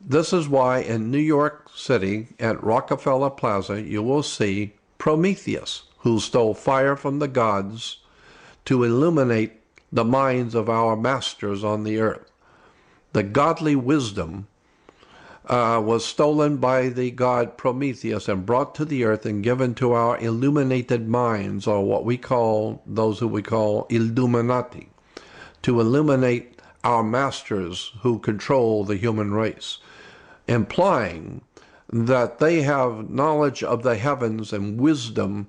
This is why in New York City at Rockefeller Plaza you will see Prometheus, who stole fire from the gods to illuminate the minds of our masters on the earth. The godly wisdom was stolen by the god Prometheus and brought to the earth and given to our illuminated minds, or what we call, those who we call Illuminati, to illuminate our masters who control the human race, implying that they have knowledge of the heavens and wisdom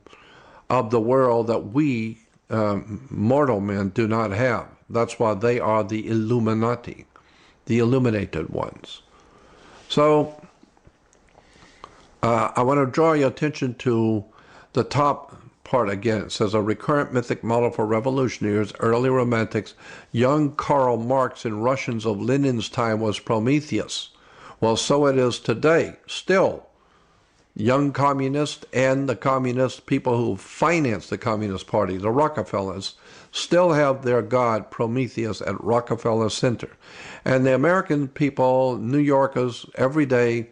of the world that we mortal men do not have. That's why they are the Illuminati, the illuminated ones. So I want to draw your attention to the top part again. It says, a recurrent mythic model for revolutionaries, early romantics, young Karl Marx and Russians of Lenin's time was Prometheus. Well, so it is today. Still, young communists and the communist people who financed the Communist Party, the Rockefellers, still have their god Prometheus at Rockefeller Center. And the American people, New Yorkers, every day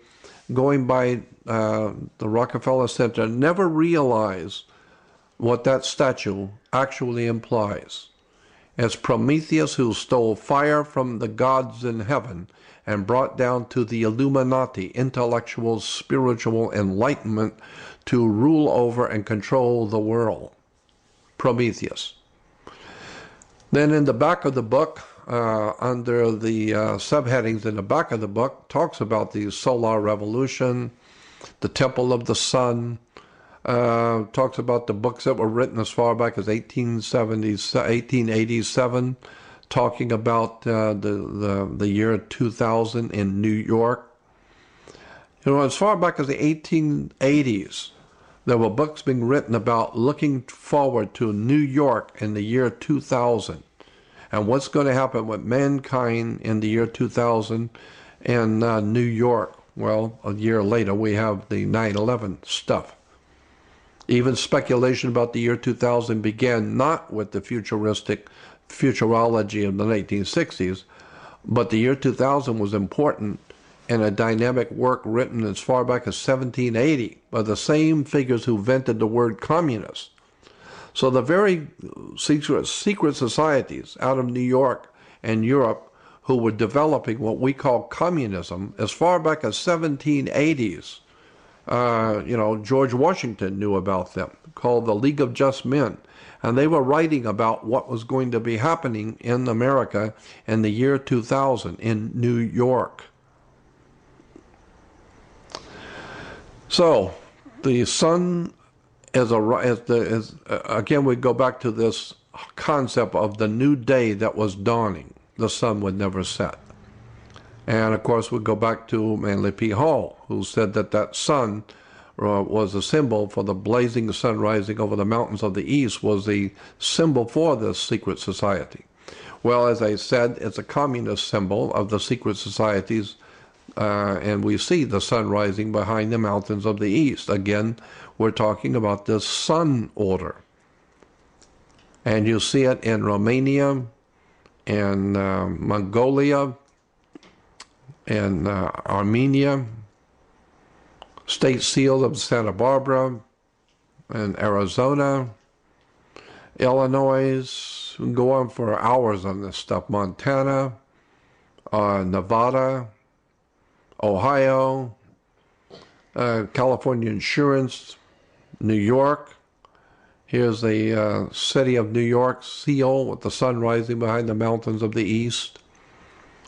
going by the Rockefeller Center, never realize what that statue actually implies. It's Prometheus who stole fire from the gods in heaven and brought down to the Illuminati intellectual, spiritual enlightenment to rule over and control the world. Prometheus. Then in the back of the book, under the subheadings in the back of the book, talks about the solar revolution, the temple of the sun, talks about the books that were written as far back as 1887, talking about the year 2000 in New York. You know, as far back as the 1880s, there were books being written about looking forward to New York in the year 2000 and what's going to happen with mankind in the year 2000 in New York. Well, a year later, we have the 9/11 stuff. Even speculation about the year 2000 began not with the futurology of the 1960s, but the year 2000 was important in a dynamic work written as far back as 1780 by the same figures who invented the word communist. So the very secret societies out of New York and Europe who were developing what we call communism as far back as 1780s, you know, George Washington knew about them, called the League of Just Men. And they were writing about what was going to be happening in America in the year 2000 in New York. So the sun again, we go back to this concept of the new day that was dawning. The sun would never set. And of course, we go back to Manly P. Hall, who said that that sun was a symbol for the blazing sun rising over the mountains of the east, was the symbol for this secret society. Well, as I said, it's a communist symbol of the secret societies, and we see the sun rising behind the mountains of the east. Again, we're talking about this sun order. And you see it in Romania, in Mongolia, in Armenia, State Seal of Santa Barbara, in Arizona, Illinois. We can go on for hours on this stuff. Montana, Nevada, Ohio, California Insurance, New York. Here's the city of New York seal with the sun rising behind the mountains of the east.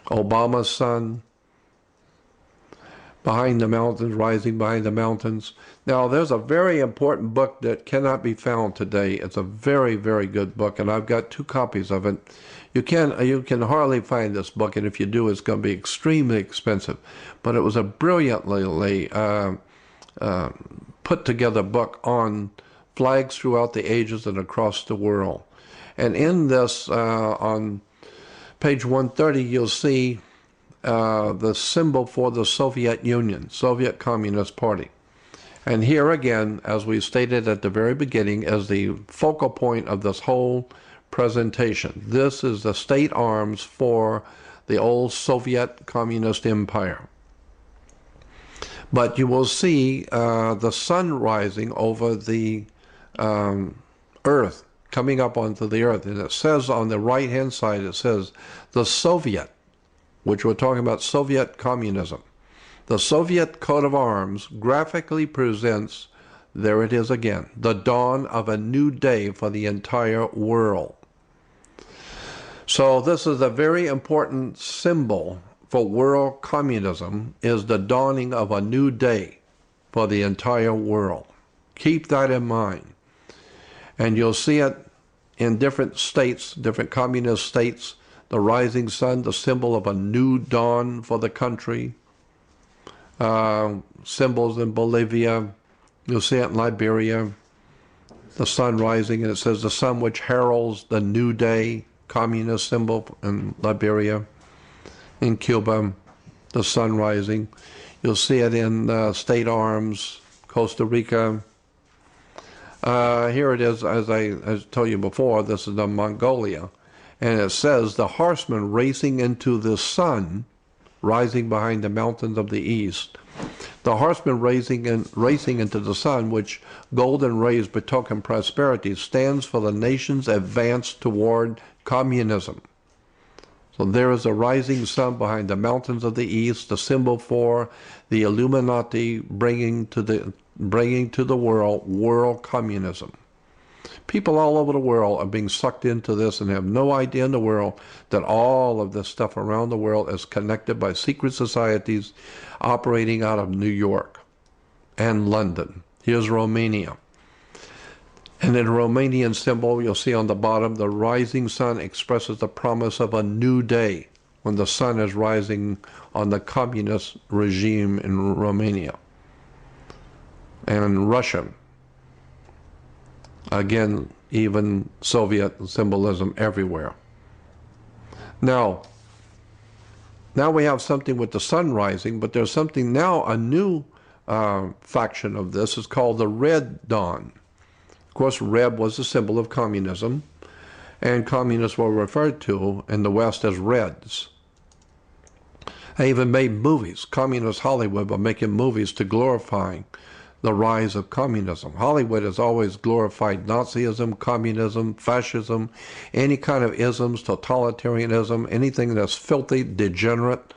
Obama's sun behind the mountains, rising behind the mountains. Now, there's a very important book that cannot be found today. It's a very, very good book, and I've got 2 copies of it. You can hardly find this book, and if you do, it's going to be extremely expensive. But it was a brilliantly put together book on flags throughout the ages and across the world. And in this, on page 130, you'll see the symbol for the Soviet Union, Soviet Communist Party. And here again, as we stated at the very beginning, is the focal point of this whole presentation. This is the state arms for the old Soviet Communist Empire. But you will see the sun rising over the earth, coming up onto the earth. And it says on the right-hand side, it says the Soviet, which we're talking about Soviet communism. The Soviet coat of arms graphically presents, there it is again, the dawn of a new day for the entire world. So this is a very important symbol for world communism, is the dawning of a new day for the entire world. Keep that in mind. And you'll see it in different states, different communist states, the rising sun, the symbol of a new dawn for the country. Symbols in Bolivia, you'll see it in Liberia, the sun rising, and it says the sun which heralds the new day, communist symbol in Liberia. In Cuba, the sun rising. You'll see it in state arms Costa Rica. Here it is, as I told you before, this is the Mongolia. And it says, the horseman racing into the sun, rising behind the mountains of the east. The horseman racing into the sun, which golden rays betoken prosperity, stands for the nation's advance toward communism. So there is a rising sun behind the mountains of the east, the symbol for the Illuminati bringing to the world communism. People all over the world are being sucked into this and have no idea in the world that all of this stuff around the world is connected by secret societies operating out of New York and London. Here's Romania. And in the Romanian symbol, you'll see on the bottom, the rising sun expresses the promise of a new day when the sun is rising on the communist regime in Romania. And Russia. Again, even Soviet symbolism everywhere. Now we have something with the sun rising, but there's something now, a new faction of this is called the Red Dawn. Of course, red was a symbol of communism, and communists were referred to in the West as Reds. They even made movies. Communist Hollywood were making movies to glorify the rise of communism. Hollywood has always glorified Nazism, communism, fascism, any kind of isms, totalitarianism, anything that's filthy, degenerate.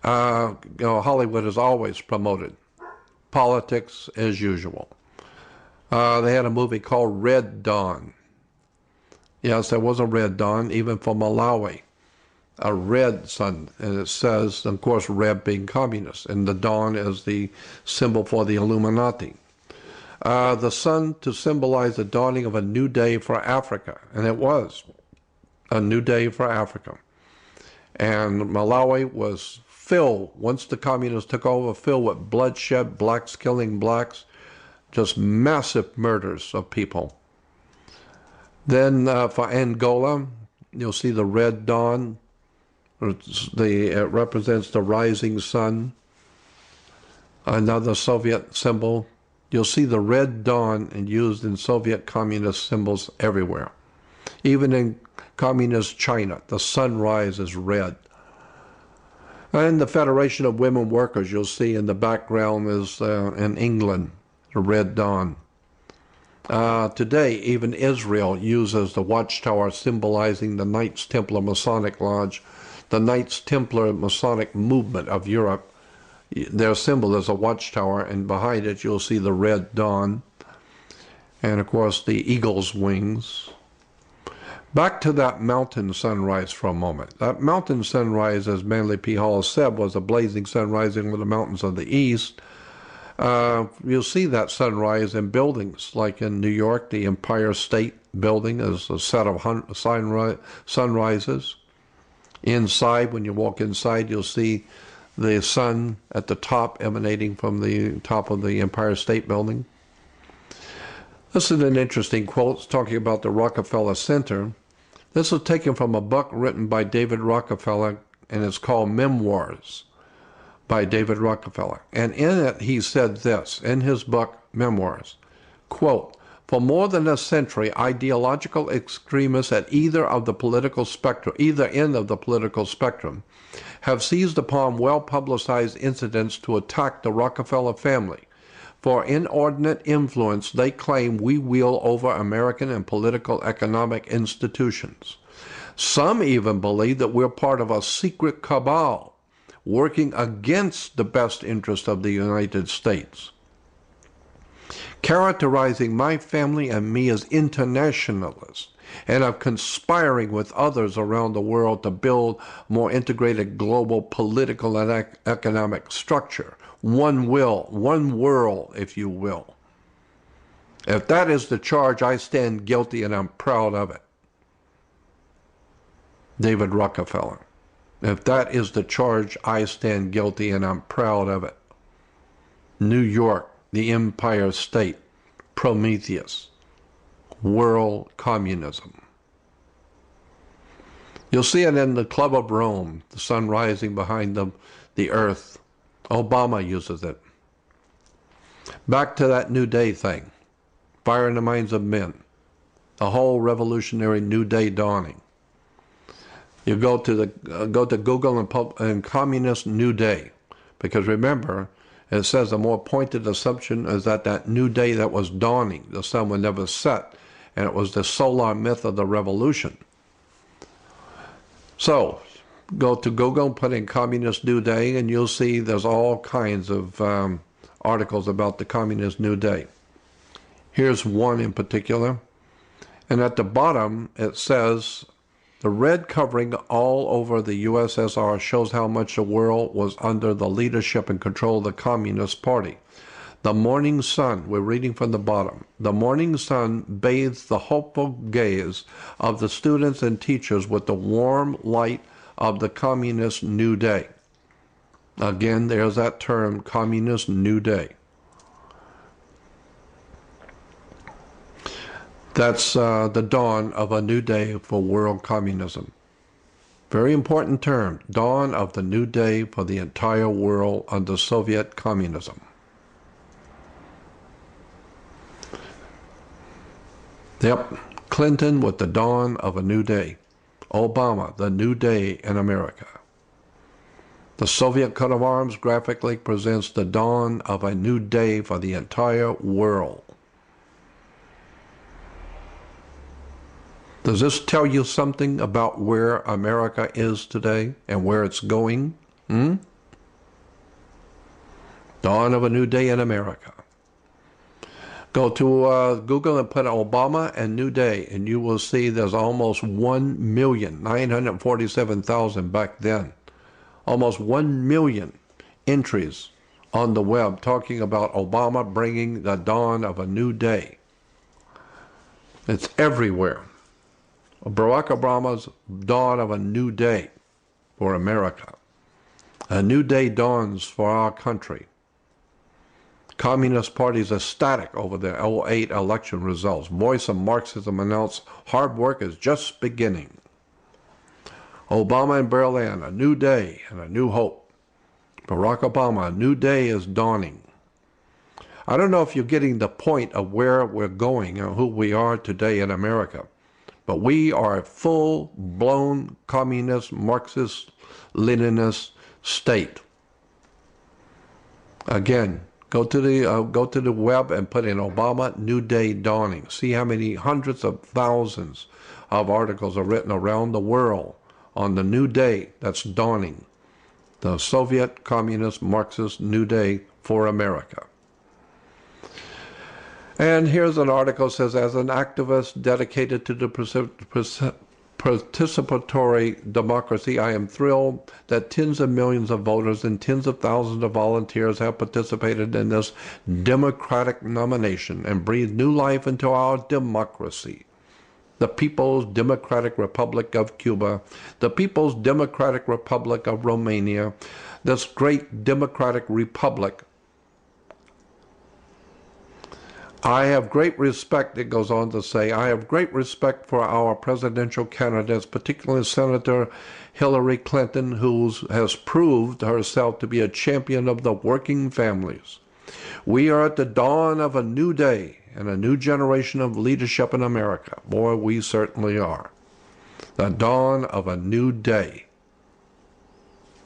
Hollywood has always promoted politics as usual. They had a movie called Red Dawn. Yes, there was a Red Dawn, even for Malawi. A red sun, and it says, of course, red being communist, and the dawn is the symbol for the Illuminati. The sun to symbolize the dawning of a new day for Africa, and it was a new day for Africa. And Malawi was filled, once the communists took over, filled with bloodshed, blacks killing blacks, just massive murders of people. Then for Angola, you'll see the red dawn. It represents the rising sun. Another Soviet symbol. You'll see the red dawn and used in Soviet communist symbols everywhere. Even in communist China, the sunrise is red. And the Federation of Women Workers, you'll see in the background, is in England, the red dawn. Today, even Israel uses the watchtower symbolizing the Knights Templar Masonic Lodge, the Knights Templar Masonic movement of Europe. Their symbol is a watchtower, and behind it you'll see the red dawn, and of course the eagle's wings. Back to that mountain sunrise for a moment. That mountain sunrise, as Manly P. Hall said, was a blazing sun rising over the mountains of the east. You'll see that sunrise in buildings, like in New York, the Empire State Building is a set of sunrises. Inside, when you walk inside, you'll see the sun at the top emanating from the top of the Empire State Building. This is an interesting quote talking about the Rockefeller Center. This is taken from a book written by David Rockefeller, and it's called Memoirs by David Rockefeller. And in it, he said this, in his book, Memoirs, quote, "For more than a century, ideological extremists at either end of the political spectrum, have seized upon well-publicized incidents to attack the Rockefeller family. For inordinate influence they claim we wield over American and political economic institutions. Some even believe that we're part of a secret cabal working against the best interest of the United States. Characterizing my family and me as internationalists and of conspiring with others around the world to build more integrated global political and economic structure. One world, if you will. If that is the charge, I stand guilty and I'm proud of it." David Rockefeller. If that is the charge, I stand guilty and I'm proud of it. New York, the Empire State, Prometheus, world communism. You'll see it in the Club of Rome, the sun rising behind the earth. Obama uses it. Back to that New Day thing. Fire in the minds of men. The whole revolutionary New Day dawning. You go to Google and Communist New Day, because remember, it says a more pointed assumption is that new day that was dawning, the sun would never set, and it was the solar myth of the revolution. So, go to Google, put in Communist New Day, and you'll see there's all kinds of articles about the Communist New Day. Here's one in particular, and at the bottom it says, the red covering all over the USSR shows how much the world was under the leadership and control of the Communist Party. The morning sun, we're reading from the bottom, the morning sun bathes the hopeful gaze of the students and teachers with the warm light of the Communist New Day. Again, there's that term, Communist New Day. That's the dawn of a new day for world communism. Very important term, dawn of the new day for the entire world under Soviet communism. Yep, Clinton with the dawn of a new day. Obama, the new day in America. The Soviet coat of arms graphically presents the dawn of a new day for the entire world. Does this tell you something about where America is today and where it's going? Dawn of a new day in America. Go to Google and put Obama and New Day, and you will see there's almost 1,947,000 back then. Almost 1 million entries on the web talking about Obama bringing the dawn of a new day. It's everywhere. Barack Obama's dawn of a new day for America. A new day dawns for our country. Communist Party is ecstatic over the 2008 election results. Voice of Marxism announced hard work is just beginning. Obama in Berlin, a new day and a new hope. Barack Obama, a new day is dawning. I don't know if you're getting the point of where we're going and who we are today in America. But we are a full-blown communist, Marxist, Leninist state. Again, go to the web and put in Obama New Day Dawning. See how many hundreds of thousands of articles are written around the world on the new day that's dawning. The Soviet Communist Marxist New Day for America. And here's an article that says, as an activist dedicated to the participatory democracy, I am thrilled that tens of millions of voters and tens of thousands of volunteers have participated in this democratic nomination and breathed new life into our democracy. The People's Democratic Republic of Cuba, the People's Democratic Republic of Romania, this great democratic republic. I have great respect, it goes on to say, I have great respect for our presidential candidates, particularly Senator Hillary Clinton, who has proved herself to be a champion of the working families. We are at the dawn of a new day and a new generation of leadership in America. Boy, we certainly are. The dawn of a new day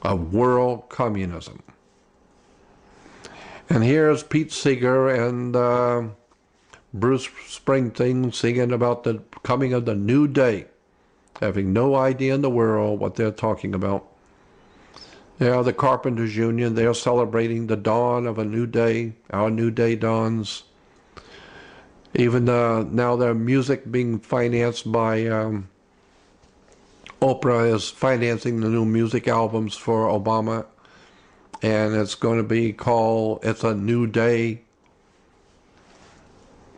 of world communism. And here's Pete Seeger and Bruce Springsteen singing about the coming of the new day, having no idea in the world what they're talking about. Yeah, the Carpenters Union, they're celebrating the dawn of a new day. Our new day dawns. Even now their music being financed by Oprah is financing the new music albums for Obama. And it's going to be called It's a New Day.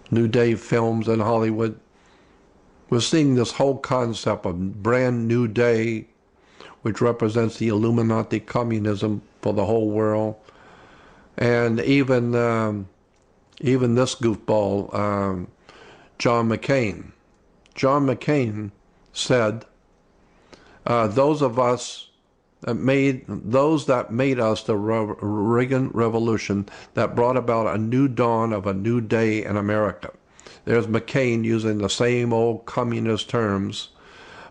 New Day Films in Hollywood. We're seeing this whole concept of brand new day, which represents the Illuminati communism for the whole world. And even this goofball, John McCain. John McCain said, those of us that made us the Reagan Revolution, that brought about a new dawn of a new day in America. There's McCain using the same old communist terms.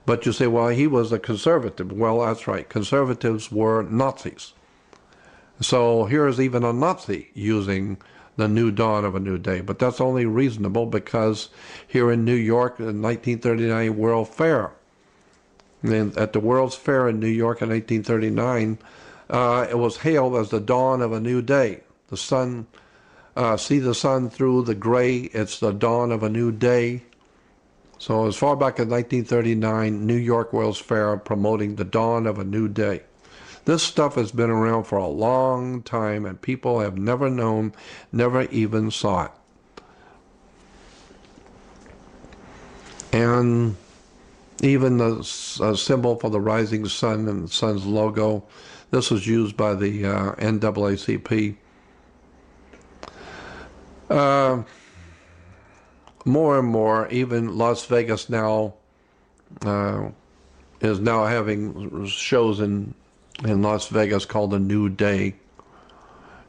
But you say, well, he was a conservative. Well, that's right. Conservatives were Nazis. So here's even a Nazi using the new dawn of a new day. But that's only reasonable because here in New York, the 1939 World Fair, and at the World's Fair in New York in 1839, it was hailed as the dawn of a new day. The sun, see the sun through the gray, it's the dawn of a new day. So as far back as 1939, New York World's Fair promoting the dawn of a new day. This stuff has been around for a long time, and people have never known, never even saw it. And even the symbol for the rising sun and the sun's logo, this was used by the NAACP. More and more, even Las Vegas now is now having shows in Las Vegas called the New Day.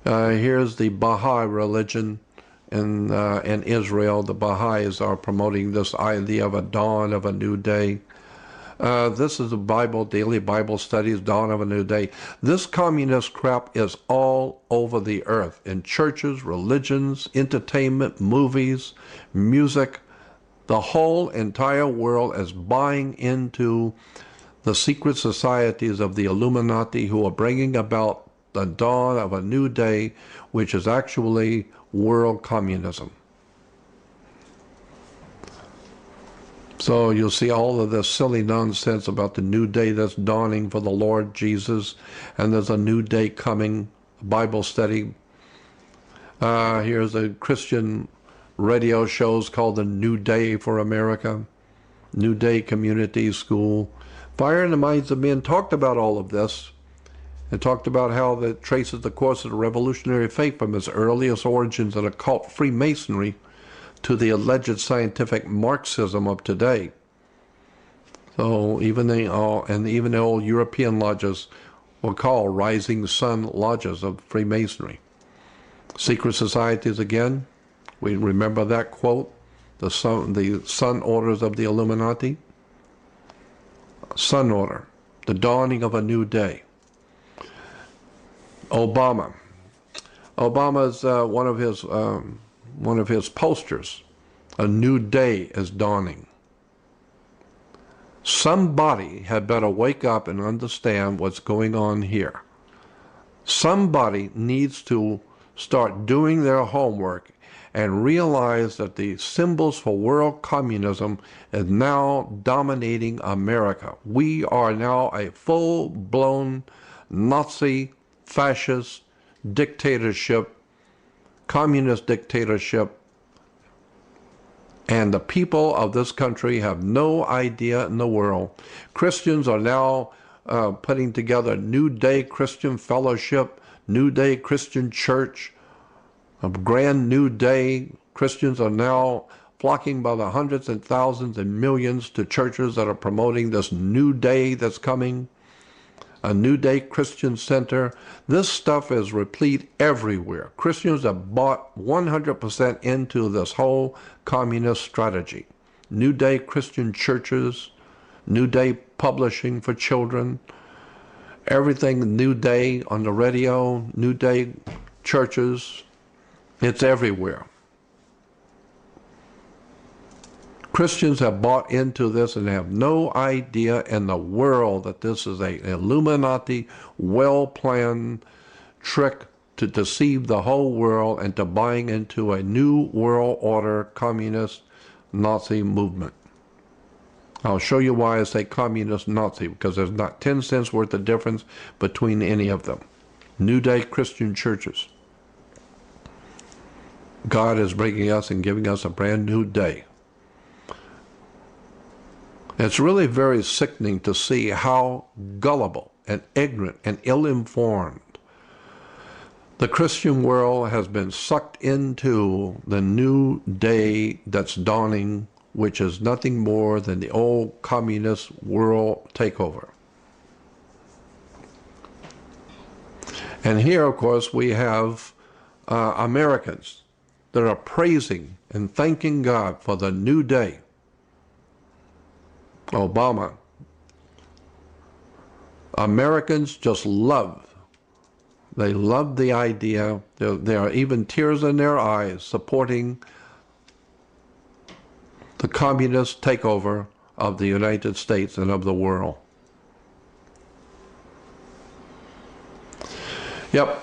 Here's the Baha'i religion in Israel. The Baha'is are promoting this idea of a dawn of a new day. This is the Bible, daily Bible studies, dawn of a new day. This communist crap is all over the earth, in churches, religions, entertainment, movies, music. The whole entire world is buying into the secret societies of the Illuminati, who are bringing about the dawn of a new day, which is actually world communism. So you'll see all of this silly nonsense about the new day that's dawning for the Lord Jesus, and there's a new day coming, Bible study. Here's a Christian radio shows called the New Day for America, New Day Community School. Fire in the Minds of Men talked about all of this, and talked about how it traces the course of the revolutionary faith from its earliest origins in occult Freemasonry to the alleged scientific Marxism of today. So even the old European lodges were called Rising Sun Lodges of Freemasonry. Secret societies again, we remember that quote, the sun orders of the Illuminati. Sun order, the dawning of a new day. Obama's one of his posters, a new day is dawning. Somebody had better wake up and understand what's going on here. Somebody needs to start doing their homework and realize that the symbols for world communism is now dominating America. We are now a full-blown Nazi, fascist dictatorship, communist dictatorship, and the people of this country have no idea in the world. Christians are now putting together New Day Christian Fellowship, New Day Christian Church, a grand new day. Christians are now flocking by the hundreds and thousands and millions to churches that are promoting this new day that's coming. A New Day Christian Center. This stuff is replete everywhere. Christians have bought 100% into this whole communist strategy. New Day Christian churches, New Day publishing for children, everything New Day on the radio, New Day churches, it's everywhere. Christians have bought into this and have no idea in the world that this is an Illuminati, well-planned trick to deceive the whole world into buying into a new world order communist Nazi movement. I'll show you why I say communist Nazi, because there's not 10 cents worth of difference between any of them. New Day Christian churches. God is bringing us and giving us a brand new day. It's really very sickening to see how gullible and ignorant and ill-informed the Christian world has been sucked into the new day that's dawning, which is nothing more than the old communist world takeover. And here, of course, we have Americans that are praising and thanking God for the new day. Obama. Americans just love. They love the idea. There are even tears in their eyes supporting the communist takeover of the United States and of the world. Yep.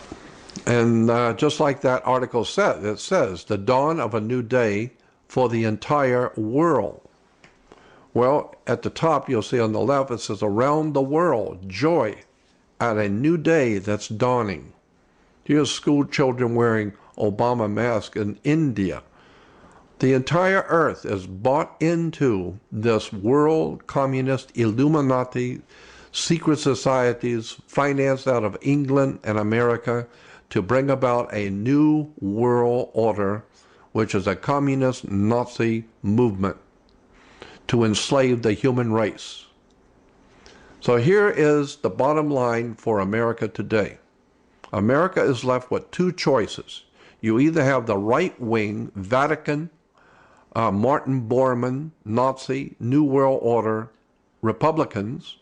And just like that article said, it says, the dawn of a new day for the entire world. Well, at the top, you'll see on the left, it says, around the world, joy at a new day that's dawning. Here's school children wearing Obama masks in India. The entire earth is bought into this world communist Illuminati secret societies financed out of England and America to bring about a new world order, which is a communist Nazi movement to enslave the human race. So here is the bottom line for America today. America is left with two choices. You either have the right-wing Vatican, Martin Bormann, Nazi, New World Order Republicans,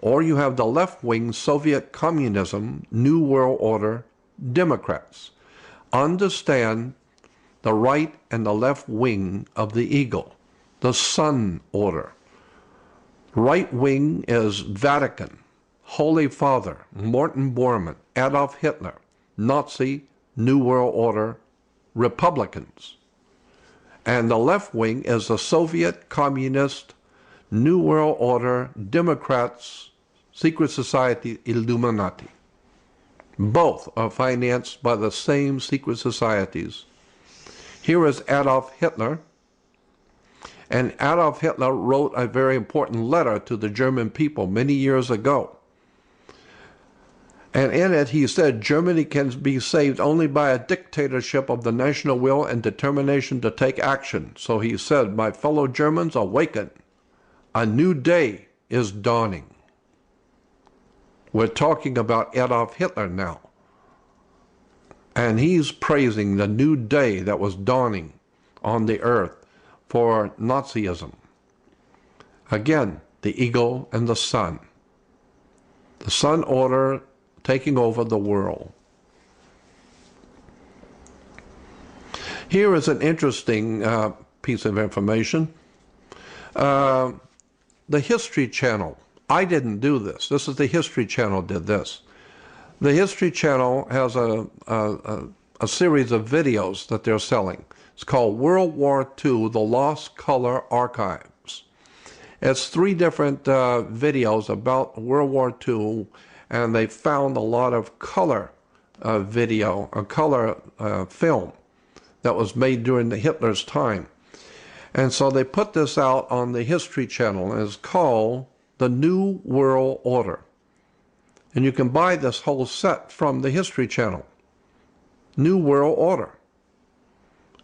or you have the left-wing Soviet communism, New World Order Democrats. Understand the right and the left wing of the eagle, the sun order. Right wing is Vatican, Holy Father, Martin Bormann, Adolf Hitler, Nazi, New World Order Republicans. And the left wing is the Soviet Communist, New World Order Democrats, secret society Illuminati. Both are financed by the same secret societies. Here is Adolf Hitler. And Adolf Hitler wrote a very important letter to the German people many years ago. And in it he said, Germany can be saved only by a dictatorship of the national will and determination to take action. So he said, my fellow Germans, awaken. A new day is dawning. We're talking about Adolf Hitler now. And he's praising the new day that was dawning on the earth for Nazism. Again, the eagle and the sun. The sun order taking over the world. Here is an interesting piece of information. The History Channel. I didn't do this. This is the History Channel did this. The History Channel has a series of videos that they're selling. It's called World War II, The Lost Color Archives. It's 3 different videos about World War II, and they found a lot of color video, a color film that was made during the Hitler's time. And so they put this out on the History Channel, and it's called The New World Order. And you can buy this whole set from the History Channel. New World Order.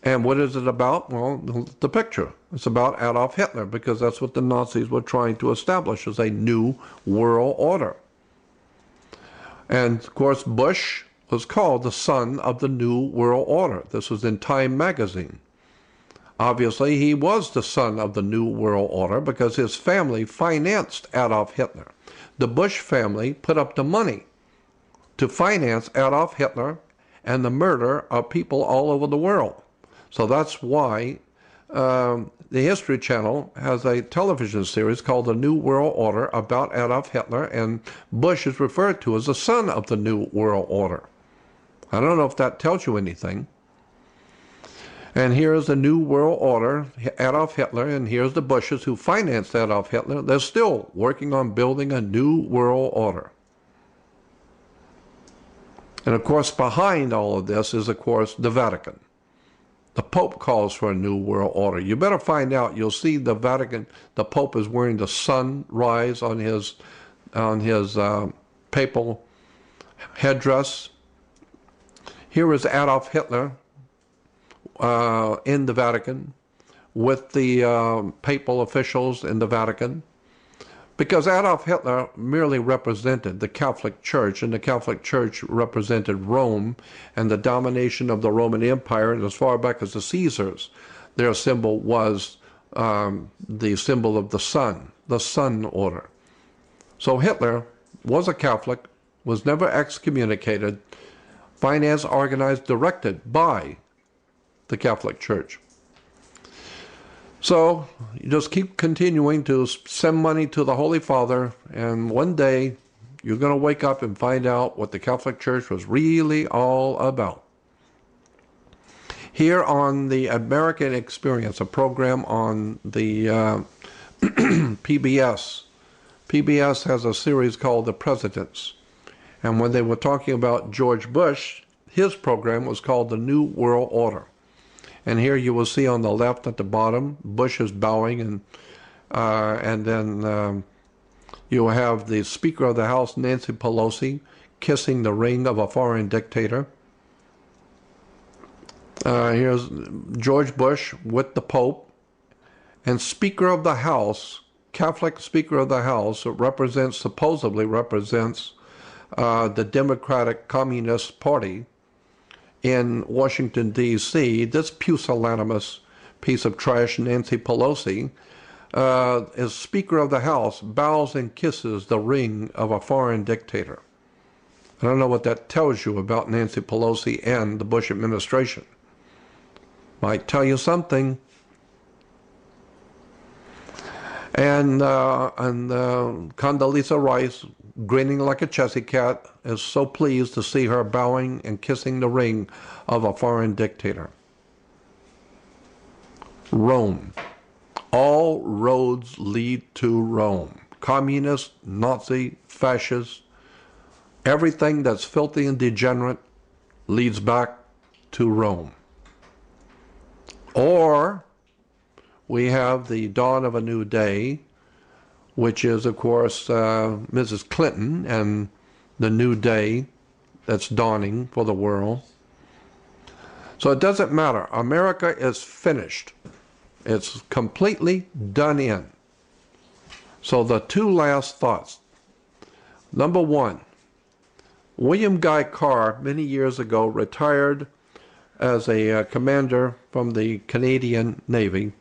And what is it about? Well, the picture. It's about Adolf Hitler, because that's what the Nazis were trying to establish, as a new world order. And, of course, Bush was called the son of the New World Order. This was in Time magazine. Obviously, he was the son of the New World Order because his family financed Adolf Hitler. The Bush family put up the money to finance Adolf Hitler and the murder of people all over the world. So that's why the History Channel has a television series called The New World Order about Adolf Hitler, and Bush is referred to as the son of the New World Order. I don't know if that tells you anything. And here's the New World Order, Adolf Hitler, and here's the Bushes who financed Adolf Hitler. They're still working on building a new world order. And of course, behind all of this is, of course, the Vatican. The Pope calls for a new world order. You better find out. You'll see the Vatican, the Pope is wearing the sunrise on his papal headdress. Here is Adolf Hitler in the Vatican with the papal officials in the Vatican. Because Adolf Hitler merely represented the Catholic Church, and the Catholic Church represented Rome and the domination of the Roman Empire, and as far back as the Caesars, their symbol was the symbol of the sun order. So Hitler was a Catholic, was never excommunicated, financed, organized, directed by the Catholic Church. So you just keep continuing to send money to the Holy Father, and one day you're going to wake up and find out what the Catholic Church was really all about. Here on the American Experience, a program on the PBS. PBS has a series called The Presidents. And when they were talking about George Bush, his program was called The New World Order. And here you will see on the left at the bottom, Bush is bowing, and then you will have the Speaker of the House, Nancy Pelosi, kissing the ring of a foreign dictator. Here's George Bush with the Pope, and Speaker of the House, Catholic Speaker of the House, supposedly represents the Democratic Communist Party in Washington, D.C. This pusillanimous piece of trash, Nancy Pelosi, as Speaker of the House, bows and kisses the ring of a foreign dictator. I don't know what that tells you about Nancy Pelosi and the Bush administration. Might tell you something. And Condoleezza Rice, grinning like a Chessy cat, is so pleased to see her bowing and kissing the ring of a foreign dictator. Rome. All roads lead to Rome. Communist, Nazi, fascist, everything that's filthy and degenerate leads back to Rome. Or we have the dawn of a new day, which is, of course, Mrs. Clinton and the new day that's dawning for the world. So it doesn't matter. America is finished. It's completely done in. So the two last thoughts. Number one, William Guy Carr, many years ago, retired as a commander from the Canadian Navy.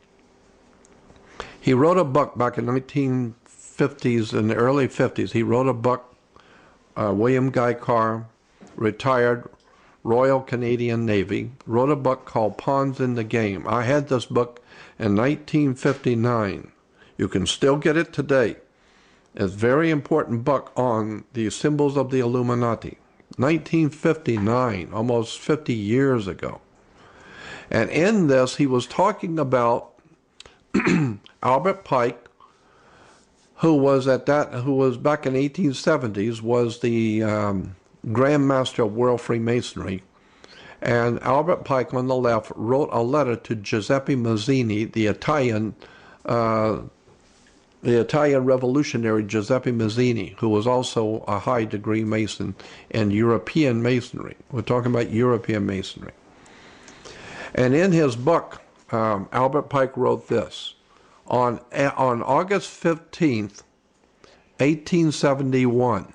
He wrote a book back in the 1950s, in the early 50s. He wrote a book, William Guy Carr, retired Royal Canadian Navy, wrote a book called Pawns in the Game. I had this book in 1959. You can still get it today. It's a very important book on the symbols of the Illuminati. 1959, almost 50 years ago. And in this, he was talking about Albert Pike, who was back in 1870s, was the Grand Master of World Freemasonry. And Albert Pike on the left wrote a letter to Giuseppe Mazzini, the Italian revolutionary Giuseppe Mazzini, who was also a high degree Mason in European Masonry. We're talking about European Masonry. And in his book, Albert Pike wrote this. On August 15th, 1871,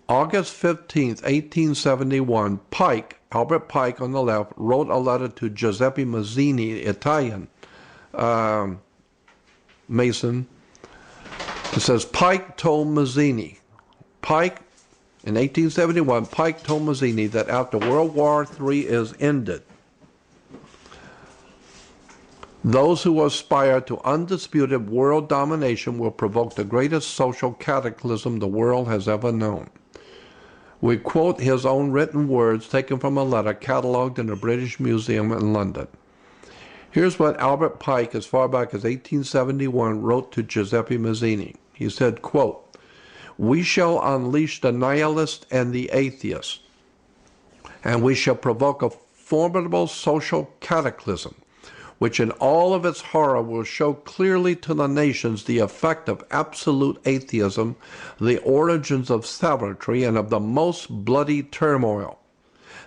August 15th, 1871, Albert Pike on the left, wrote a letter to Giuseppe Mazzini, Italian Mason. It says, Pike told Mazzini, in 1871, Pike told Mazzini that after World War III is ended, those who aspire to undisputed world domination will provoke the greatest social cataclysm the world has ever known. We quote his own written words taken from a letter catalogued in the British Museum in London. Here's what Albert Pike, as far back as 1871, wrote to Giuseppe Mazzini. He said, quote, "We shall unleash the nihilist and the atheist, and we shall provoke a formidable social cataclysm, which in all of its horror will show clearly to the nations the effect of absolute atheism, the origins of savagery, and of the most bloody turmoil.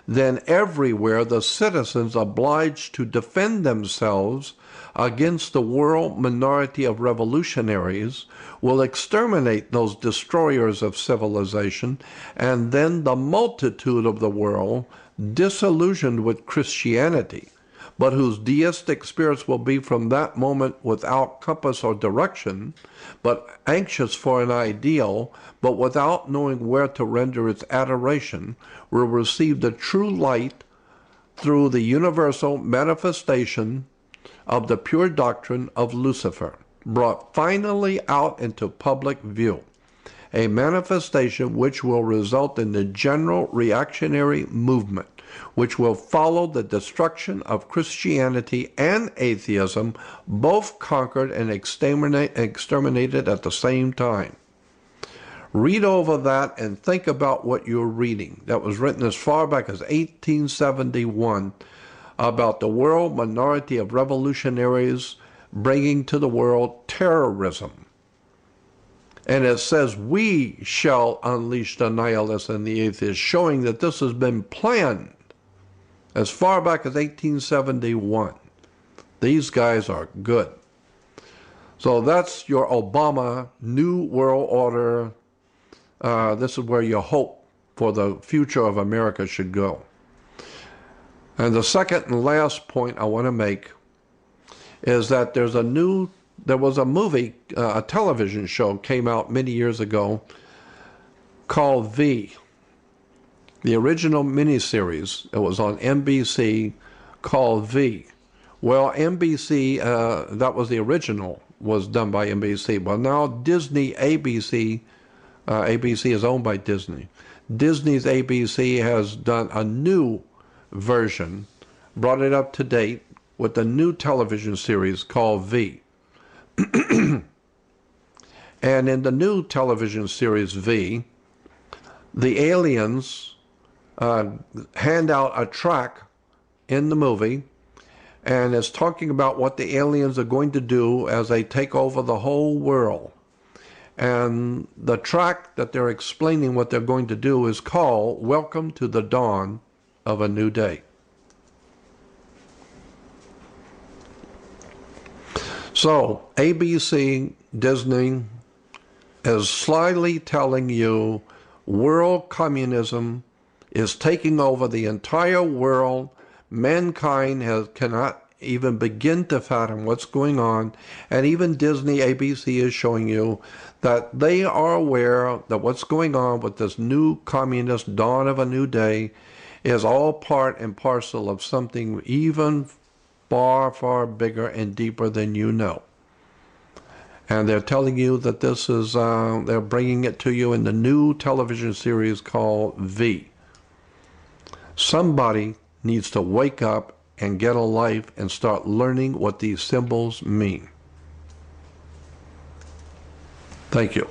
then everywhere the citizens obliged to defend themselves against the world minority of revolutionaries will exterminate those destroyers of civilization, and then the multitude of the world, disillusioned with Christianity, but whose deistic spirits will be from that moment without compass or direction, but anxious for an ideal, but without knowing where to render its adoration, will receive the true light through the universal manifestation of the pure doctrine of Lucifer, brought finally out into public view, a manifestation which will result in the general reactionary movement, which will follow the destruction of Christianity and atheism, both conquered and exterminated at the same time. Read over that and think about what you're reading. That was written as far back as 1871 about the world minority of revolutionaries bringing to the world terrorism. And it says, we shall unleash the nihilists and the atheists, showing that this has been planned as far back as 1871. These guys are good. So that's your Obama New World Order. This is where your hope for the future of America should go. And the second and last point I want to make is that there was a movie, a television show came out many years ago called V. The original miniseries, it was on NBC, called V. Well, NBC, that was the original, was done by NBC. But now Disney, ABC, ABC is owned by Disney. Disney's ABC has done a new version, brought it up to date with a new television series called V. And in the new television series V, the aliens hand out a tract in the movie, and it's talking about what the aliens are going to do as they take over the whole world. And the tract that they're explaining what they're going to do is called Welcome to the Dawn of a New Day. So ABC, Disney is slyly telling you world communism is taking over the entire world. Mankind cannot even begin to fathom what's going on. And even Disney, ABC is showing you that they are aware that what's going on with this new communist dawn of a new day is all part and parcel of something even far, far bigger and deeper than you know. And they're telling you that this is, they're bringing it to you in the new television series called V. Somebody needs to wake up and get a life and start learning what these symbols mean. Thank you.